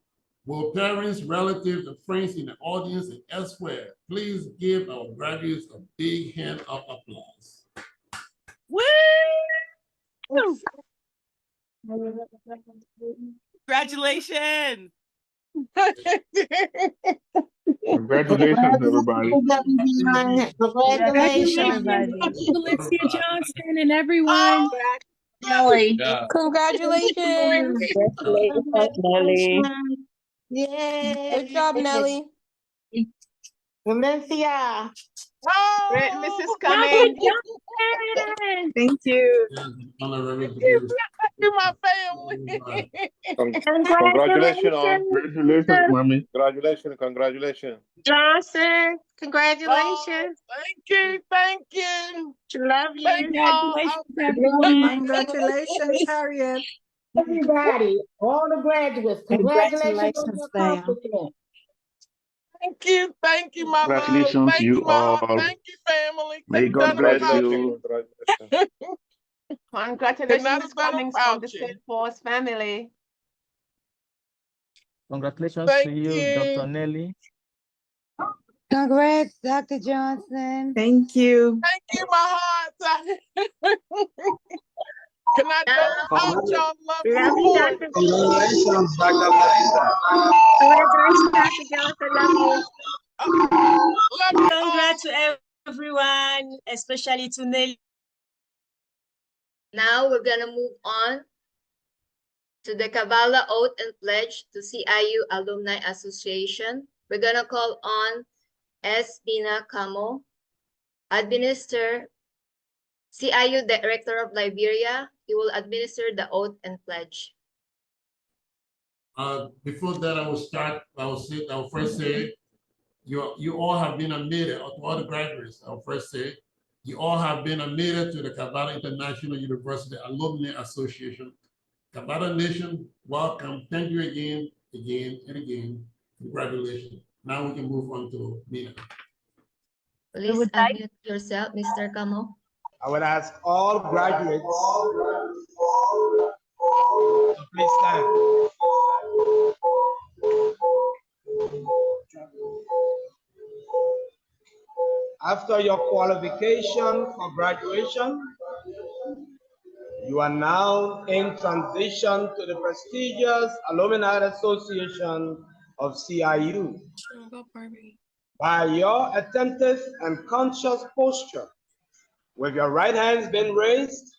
will parents, relatives, and friends in the audience and elsewhere please give our graduates a big hand of applause. Woo! Congratulations! Congratulations, everybody. Congratulations, everybody. Valencia Johnston and everyone. Nelly. Yeah. Congratulations. Congratulations, Nelly. Yay. Good job, Nelly. Valencia. Great Mrs. Cummings. Thank you. Thank you, my family. Congratulations, all. Congratulations, mommy. Congratulations. Johnson, congratulations. Thank you. Thank you. Love you. Congratulations, everyone. Congratulations, Harriet. Everybody, all the graduates, congratulations on your Sam. accomplishment. Thank you, my love. Congratulations, Thank you you, my heart. all. Thank you, family. May God bless you. Congratulations, Cummings from the St. Paul's family. Congratulations to you, Dr. Nelly. Congrats, Dr. Johnson. Thank you. Thank you, my heart. Can I go out, y'all? Love you. Dr. Congratulations, Dr. Melissa. Congratulations, Dr. Johnson. Love you. Love you. Congrats to everyone, especially to Nelly. Now we're gonna move on to the Kavala Oath and Pledge to CIU Alumni Association. We're gonna call on S. Bina Kamo, administer CIU Director of Liberia. He will administer the oath and pledge. Before that, I will first say, you all have been admitted, to all the graduates, I will first say, you all have been admitted to the Kavala International University Alumni Association. Kavala Nation, welcome. Thank you again, and again. Congratulations. Now we can move on to Mina. Please unmute yourself, Mr. Kamo. I would ask all graduates to please stand. After your qualification for graduation, you are now in transition to the prestigious Alumni Association of CIU. By your attentive and conscious posture, with your right hands being raised,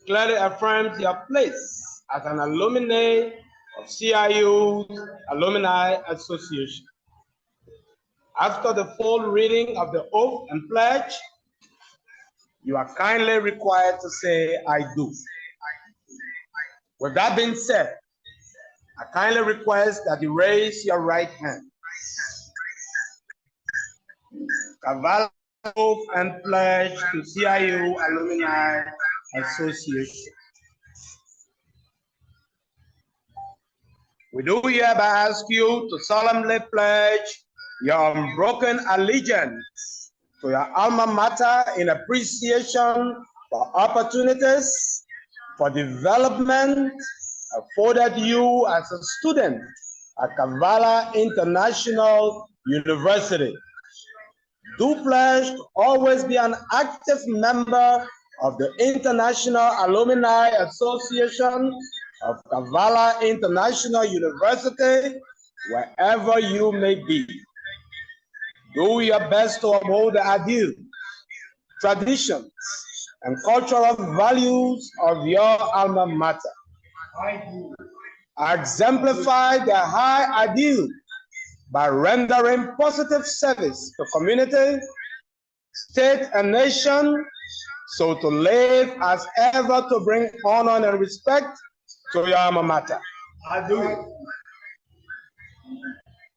clearly affirms your place as an alumni of CIU Alumni Association. After the full reading of the oath and pledge, you are kindly required to say, I do. With that being said, I kindly request that you raise your right hand. Kavala oath and pledge to CIU Alumni Association. We do hereby ask you to solemnly pledge your unbroken allegiance to your alma mater in appreciation for opportunities for development afforded you as a student at Kavala International University. Do pledge to always be an active member of the International Alumni Association of Kavala International University, wherever you may be. Do your best to uphold the ideals, traditions, and cultural values of your alma mater. Exemplify the high ideal by rendering positive service to community, state, and nation, so to live as ever to bring honor and respect to your alma mater. I do.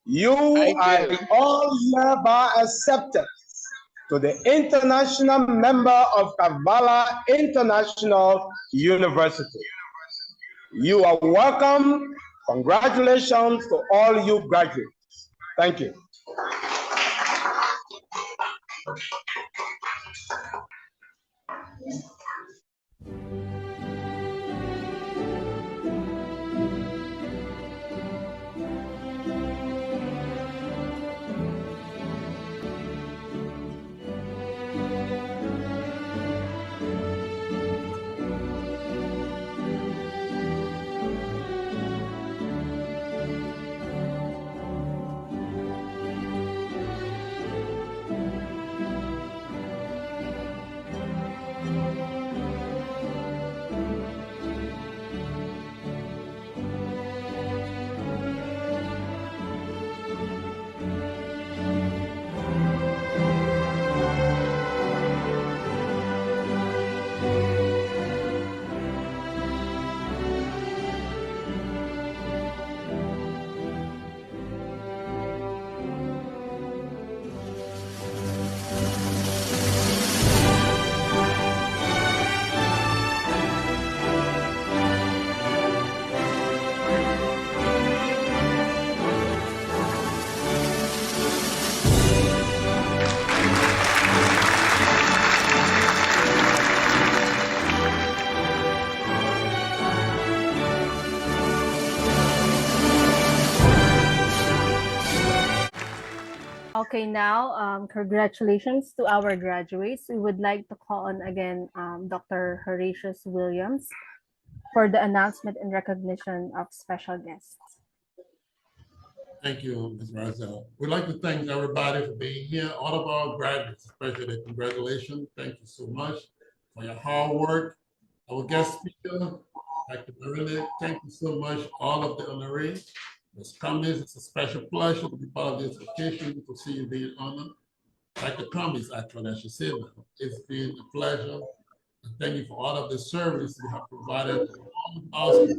You are all hereby accepted to the international member of Kavala International University. You are welcome. Congratulations to all you graduates. Thank you. Okay, now, congratulations to our graduates. We would like to call on again Dr. Horatius Williams for the announcement and recognition of special guests. Thank you, Ms. Razel. We'd like to thank everybody for being here, all of our graduates, especially congratulations. Thank you so much for your hard work. Our guest speaker, Dr. Marilla, thank you so much, all of the honorees. Ms. Cummings, it's a special pleasure to be part of this occasion, to see you being honored. Dr. Cummings, actually, I should say that. It's been a pleasure. And thank you for all of the service you have provided to all of us.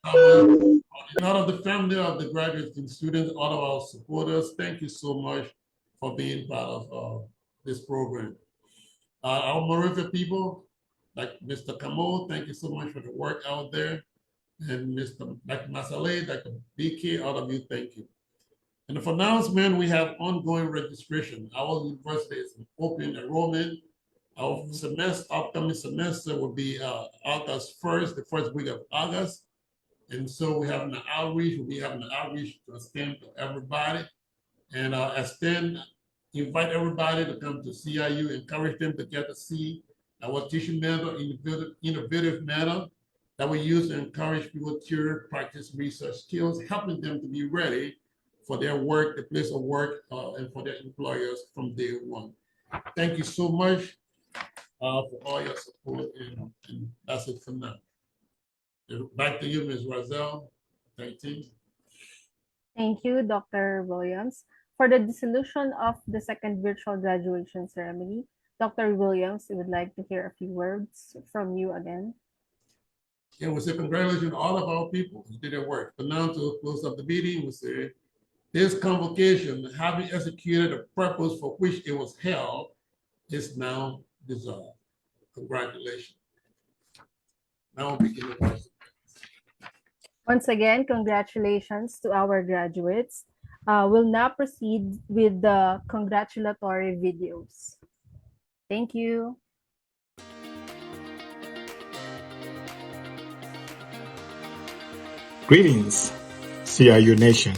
And all of the family of the graduates and students, all of our supporters, thank you so much for being part of this program. Our Moravia people, like Mr. Kamo, thank you so much for the work out there. And Mr. Dr. Masale, Dr. BK, all of you, thank you. And for announcement, we have ongoing registration. Our university is open enrollment. Our upcoming semester will be August 1st, the first week of August. And so we have an outreach, we'll be having an outreach to extend to everybody. And invite everybody to come to CIU, encourage them to get to see our teaching manner, innovative manner that we use to encourage people to practice research skills, helping them to be ready for their work, the place of work, and for their employers from day one. Thank you so much for all your support, and that's it for now. Back to you, Ms. Razel. Thank you. Thank you, Dr. Williams. For the dissolution of the second virtual graduation ceremony, Dr. Williams, we would like to hear a few words from you again. And we say congratulations to all of our people who did their work. But now to close up the meeting, we say this convocation, having executed the purpose for which it was held, is now dissolved. Congratulations. Now we begin the question. Once again, congratulations to our graduates. We'll now proceed with the congratulatory videos. Thank you. Greetings, CIU Nation.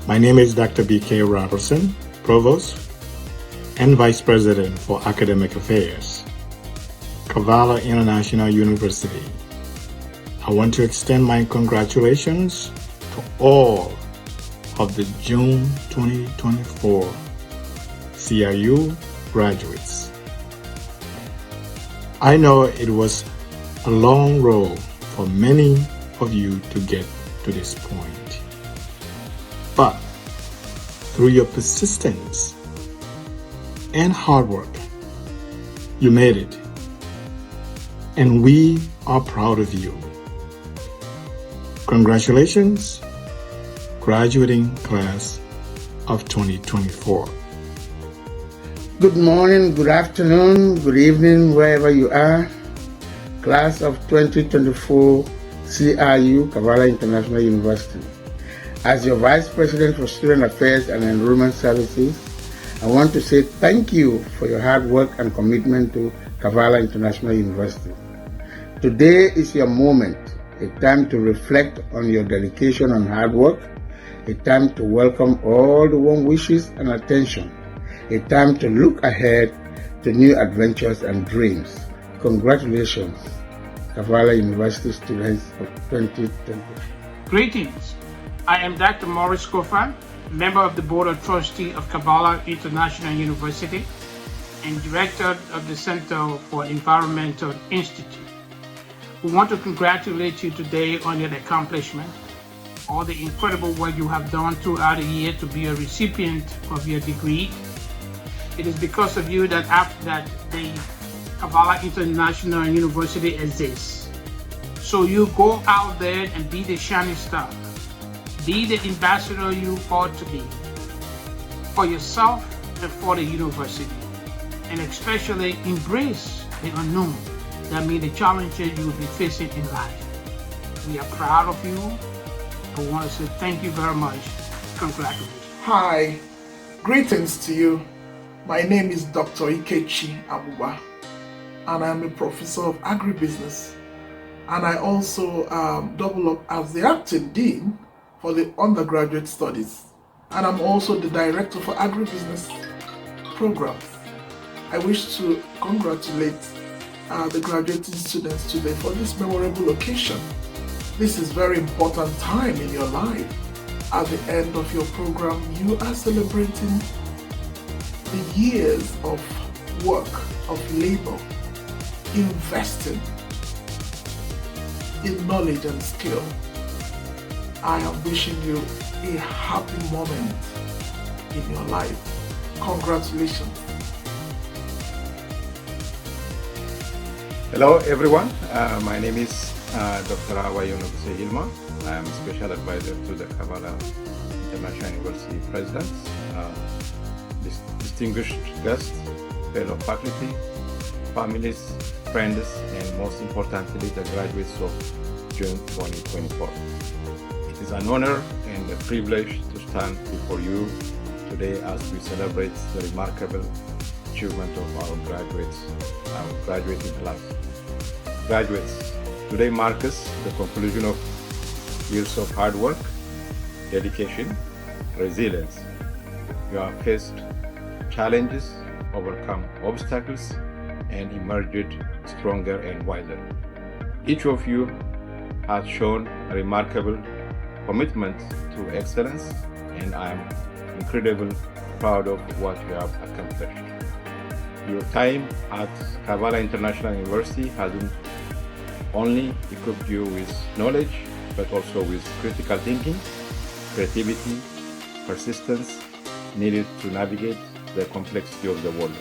My name is Dr. B.K. Robertson, Provost and Vice President for Academic Affairs, Kavala International University. I want to extend my congratulations to all of the June 2024 CIU graduates. I know it was a long road for many of you to get to this point, but through your persistence and hard work, you made it, and we are proud of you. Congratulations, graduating class of 2024. Good morning, good afternoon, good evening, wherever you are. Class of 2024 CIU, Kavala International University. As your Vice President for Student Affairs and Enrollment Services, I want to say thank you for your hard work and commitment to Kavala International University. Today is your moment, a time to reflect on your dedication and hard work, a time to welcome all the warm wishes and attention, a time to look ahead to new adventures and dreams. Congratulations, Kavala University students of 2020. Greetings. I am Dr. Maurice Kofa, member of the Board of Trustees of Kavala International University and Director of the Center for Environmental Institute. We want to congratulate you today on your accomplishment, all the incredible work you have done throughout the year to be a recipient of your degree. It is because of you that the Kavala International University exists. So you go out there and be the shining star. Be the ambassador you ought to be for yourself and for the university, and especially embrace the unknown. That means the challenges you will be facing in life. We are proud of you. I want to say thank you very much. Congratulations. Hi, greetings to you. My name is Dr. Ikechi Abuba, and I'm a professor of agribusiness. And I also double up as the acting dean for the undergraduate studies. And I'm also the director for agribusiness programs. I wish to congratulate the graduating students today for this memorable occasion. This is a very important time in your life. At the end of your program, you are celebrating the years of work, of labor, investing in knowledge and skill. I am wishing you a happy moment in your life. Congratulations. Hello everyone, my name is Dr. Awayono Ilma. I am Special Advisor to the Kavala International University President, distinguished guests, fellow faculty, families, friends, and most importantly, the graduates of June 2024. It is an honor and a privilege to stand before you today as we celebrate the remarkable achievement of our graduates, our graduating class. Graduates, today marks the conclusion of years of hard work, dedication, resilience. You have faced challenges, overcome obstacles, and emerged stronger and wiser. Each of you has shown a remarkable commitment to excellence, and I'm incredibly proud of what you have accomplished. Your time at Kavala International University hasn't only equipped you with knowledge, but also with critical thinking, creativity, persistence needed to navigate the complexity of the world.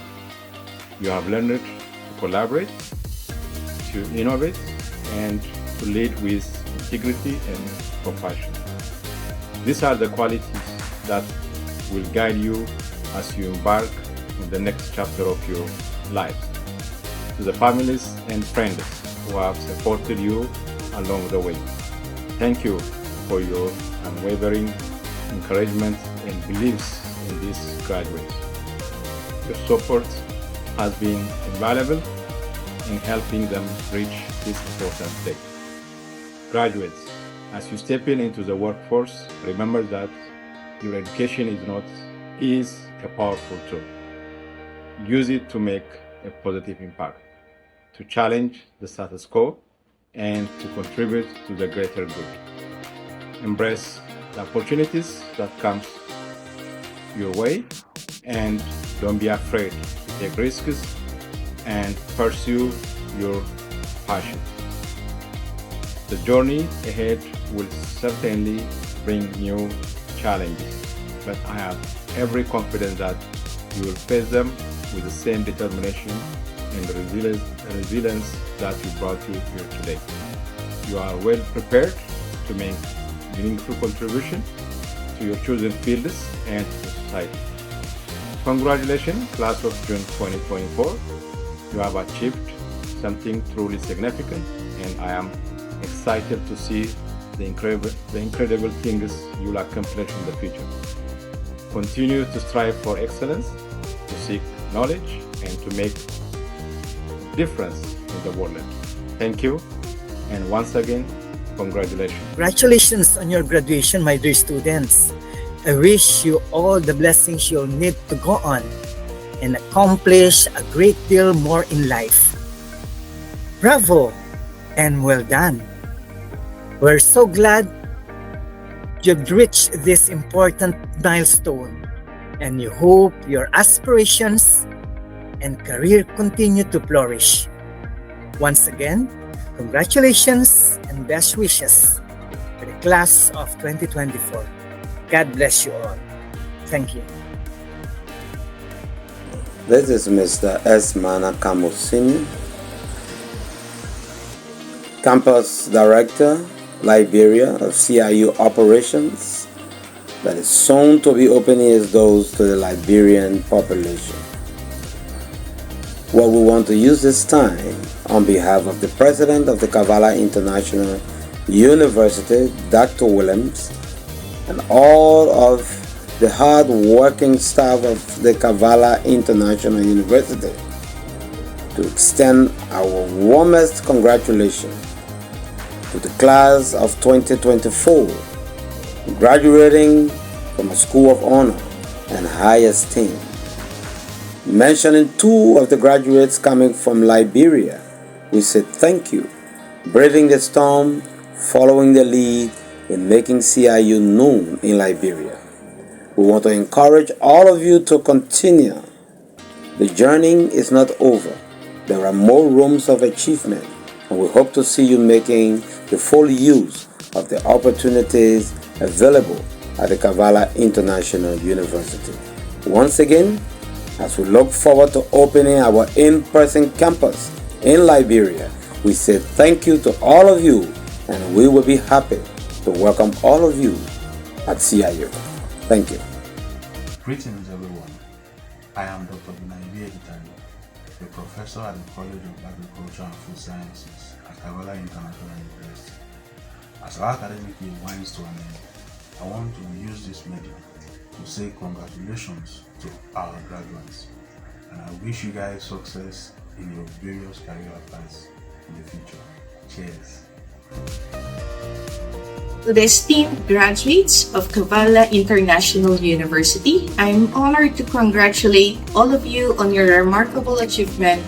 You have learned to collaborate, to innovate, and to lead with integrity and compassion. These are the qualities that will guide you as you embark on the next chapter of your life. To the families and friends who have supported you along the way, thank you for your unwavering encouragement and beliefs in these graduates. Your support has been invaluable in helping them reach this important stage. Graduates, as you step into the workforce, remember that your education is a powerful tool. Use it to make a positive impact, to challenge the status quo, and to contribute to the greater good. Embrace the opportunities that come your way, and don't be afraid to take risks and pursue your passion. The journey ahead will certainly bring new challenges, but I have every confidence that you will face them with the same determination and resilience that you brought you here today. You are well prepared to make meaningful contribution to your chosen fields and to society. Congratulations, class of June 2024. You have achieved something truly significant, and I am excited to see the incredible things you will accomplish in the future. Continue to strive for excellence, to seek knowledge, and to make a difference in the world. Thank you, and once again, congratulations. Congratulations on your graduation, my dear students. I wish you all the blessings you'll need to go on and accomplish a great deal more in life. Bravo and well done. We're so glad you've reached this important milestone, and you hope your aspirations and career continue to flourish. Once again, congratulations and best wishes for the class of 2024. God bless you all. Thank you. This is Mr. S. Mana Kamo Sr., Campus Director, Liberia of CIU Operations, that is soon to be opening its doors to the Liberian population. What we want to use this time on behalf of the President of the Kavala International University, Dr. Williams, and all of the hard-working staff of the Kavala International University to extend our warmest congratulations to the class of 2024, graduating from a school of honor and high esteem. Mentioning two of the graduates coming from Liberia, we say thank you, braving the storm, following the lead in making CIU known in Liberia. We want to encourage all of you to continue. The journey is not over. There are more rooms of achievement, and we hope to see you making the full use of the opportunities available at the Kavala International University. Once again, as we look forward to opening our in-person campus in Liberia, we say thank you to all of you, and we will be happy to welcome all of you at CIU. Thank you. Greetings, everyone. I am Dr. Binaibi Editari, a professor at the College of Agriculture and Food Sciences at Kavala International University. As our academic year winds to an end, I want to use this medium to say congratulations to our graduates, and I wish you guys success in your various career paths in the future. Cheers. To the esteemed graduates of Kavala International University, I'm honored to congratulate all of you on your remarkable achievement.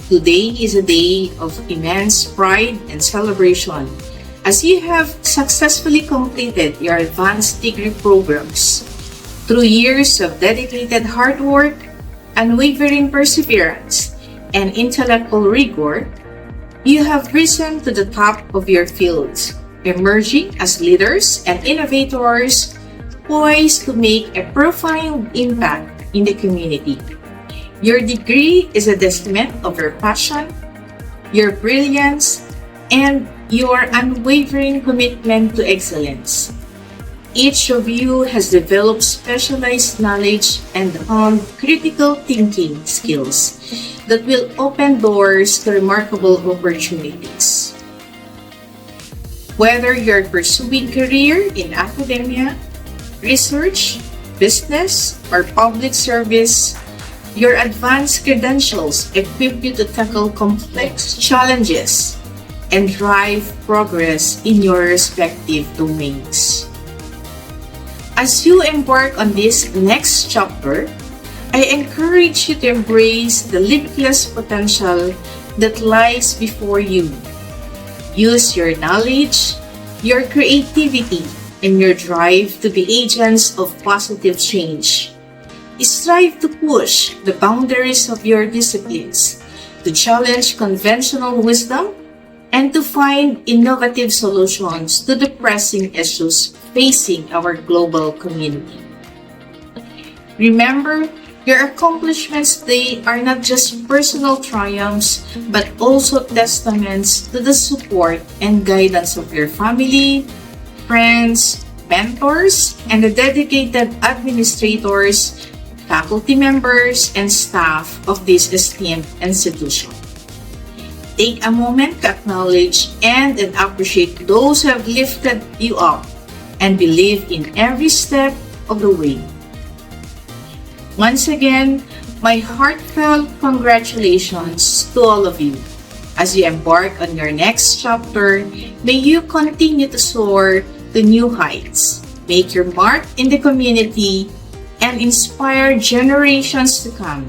Today is a day of immense pride and celebration as you have successfully completed your advanced degree programs. Through years of dedicated hard work, unwavering perseverance, and intellectual rigor, you have risen to the top of your fields, emerging as leaders and innovators poised to make a profound impact in the community. Your degree is a testament of your passion, your brilliance, and your unwavering commitment to excellence. Each of you has developed specialized knowledge and honed critical thinking skills that will open doors to remarkable opportunities. Whether you're pursuing career in academia, research, business, or public service, your advanced credentials equip you to tackle complex challenges and drive progress in your respective domains. As you embark on this next chapter, I encourage you to embrace the limitless potential that lies before you. Use your knowledge, your creativity, and your drive to be agents of positive change. Strive to push the boundaries of your disciplines, to challenge conventional wisdom, and to find innovative solutions to the pressing issues facing our global community. Remember, your accomplishments today are not just personal triumphs, but also testaments to the support and guidance of your family, friends, mentors, and the dedicated administrators, faculty members, and staff of this esteemed institution. Take a moment to acknowledge and appreciate those who have lifted you up and believe in every step of the way. Once again, my heartfelt congratulations to all of you. As you embark on your next chapter, may you continue to soar to new heights, make your mark in the community, and inspire generations to come.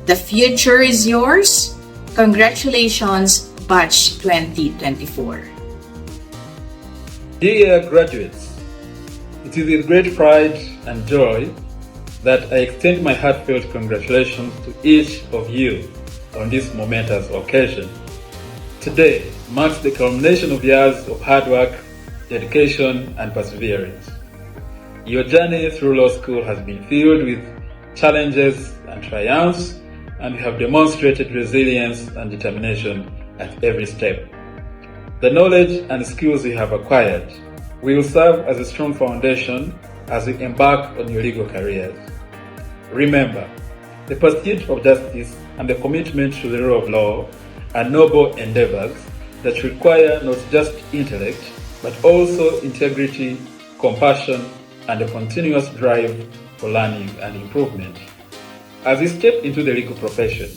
The future is yours. Congratulations, Batch 2024. Dear graduates, it is with great pride and joy that I extend my heartfelt congratulations to each of you on this momentous occasion. Today marks the culmination of years of hard work, dedication, and perseverance. Your journey through law school has been filled with challenges and triumphs, and you have demonstrated resilience and determination at every step. The knowledge and skills you have acquired will serve as a strong foundation as you embark on your legal careers. Remember, the pursuit of justice and the commitment to the rule of law are noble endeavors that require not just intellect, but also integrity, compassion, and a continuous drive for learning and improvement. As you step into the legal profession,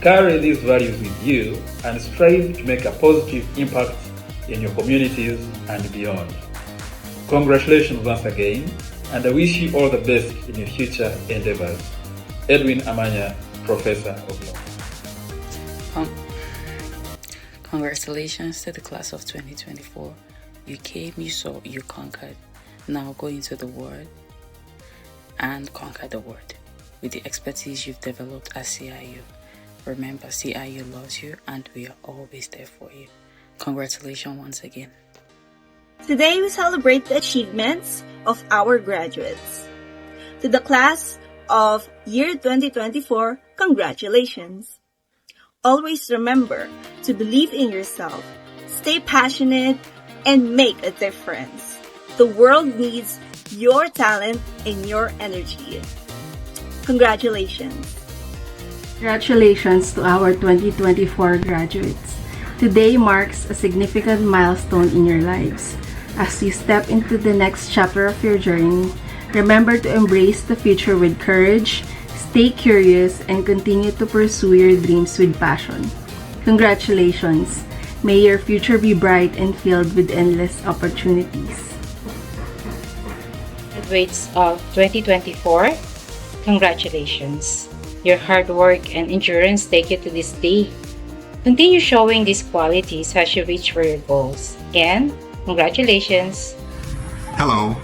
carry these values with you and strive to make a positive impact in your communities and beyond. Congratulations once again, and I wish you all the best in your future endeavors. Edwin Amanya, Professor of Law. Congratulations to the class of 2024. You came, you saw, you conquered. Now go into the world and conquer the world with the expertise you've developed at CIU. Remember, CIU loves you and we are always there for you. Congratulations once again. Today we celebrate the achievements of our graduates. To the class of year 2024, congratulations. Always remember to believe in yourself, stay passionate, and make a difference. The world needs your talent and your energy. Congratulations. Congratulations to our 2024 graduates. Today marks a significant milestone in your lives. As you step into the next chapter of your journey, remember to embrace the future with courage, stay curious, and continue to pursue your dreams with passion. Congratulations. May your future be bright and filled with endless opportunities. Graduates of 2024, congratulations. Your hard work and endurance take you to this day. Continue showing these qualities as you reach for your goals. And congratulations! Hello,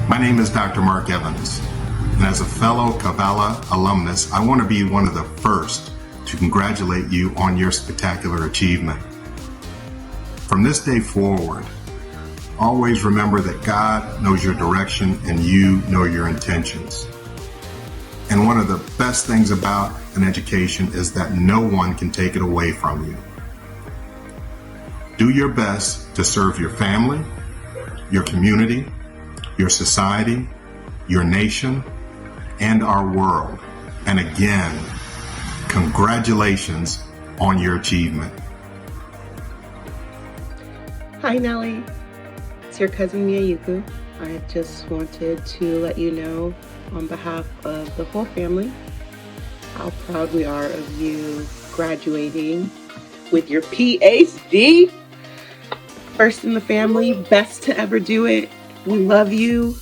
my name is Dr. Mark Evans, and as a fellow Kabbalah alumnus, I want to be one of the first to congratulate you on your spectacular achievement. From this day forward, always remember that God knows your direction and you know your intentions. And one of the best things about an education is that no one can take it away from you. Do your best to serve your family, your community, your society, your nation, and our world. And again, congratulations on your achievement. Hi, Nellie. It's your cousin Miyayuku. I just wanted to let you know on behalf of the whole family how proud we are of you graduating with your PhD. First in the family, best to ever do it. We love you.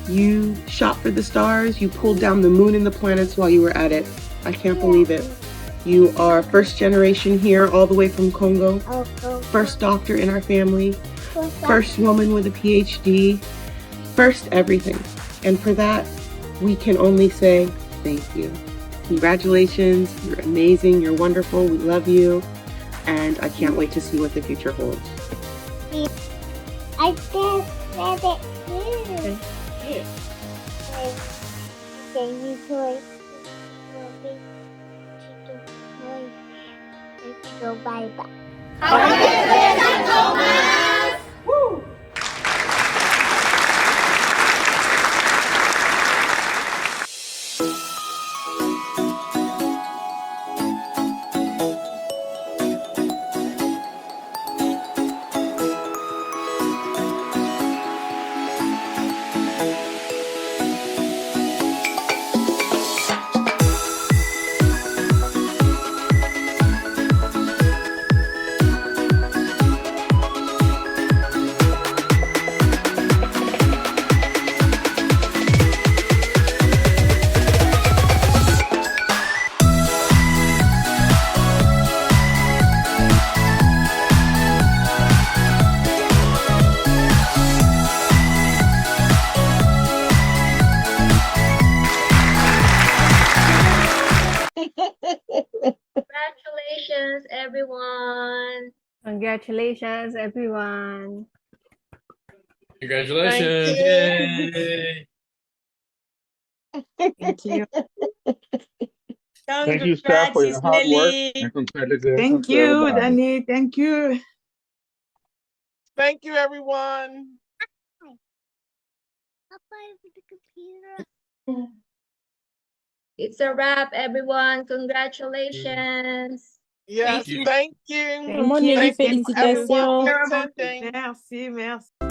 You shot for the stars. You pulled down the moon and the planets while you were at it. I can't believe it. You are first generation here, all the way from Congo. First doctor in our family. First woman with a PhD. First everything. And for that, we can only say thank you. Congratulations. You're amazing. You're wonderful. We love you. And I can't wait to see what the future holds. I just read it too. Baby toy. Let's go bye-bye. Woo! Congratulations, everyone. Congratulations, everyone. Congratulations. Yay. Thank you. Thank you, staff, for your hard work. And congratulations. Thank you, Danny. Thank you. Thank you, everyone. It's a wrap, everyone. Congratulations. Yes, thank you. Thank you. Thank you, everyone, for Merci, attending. merci.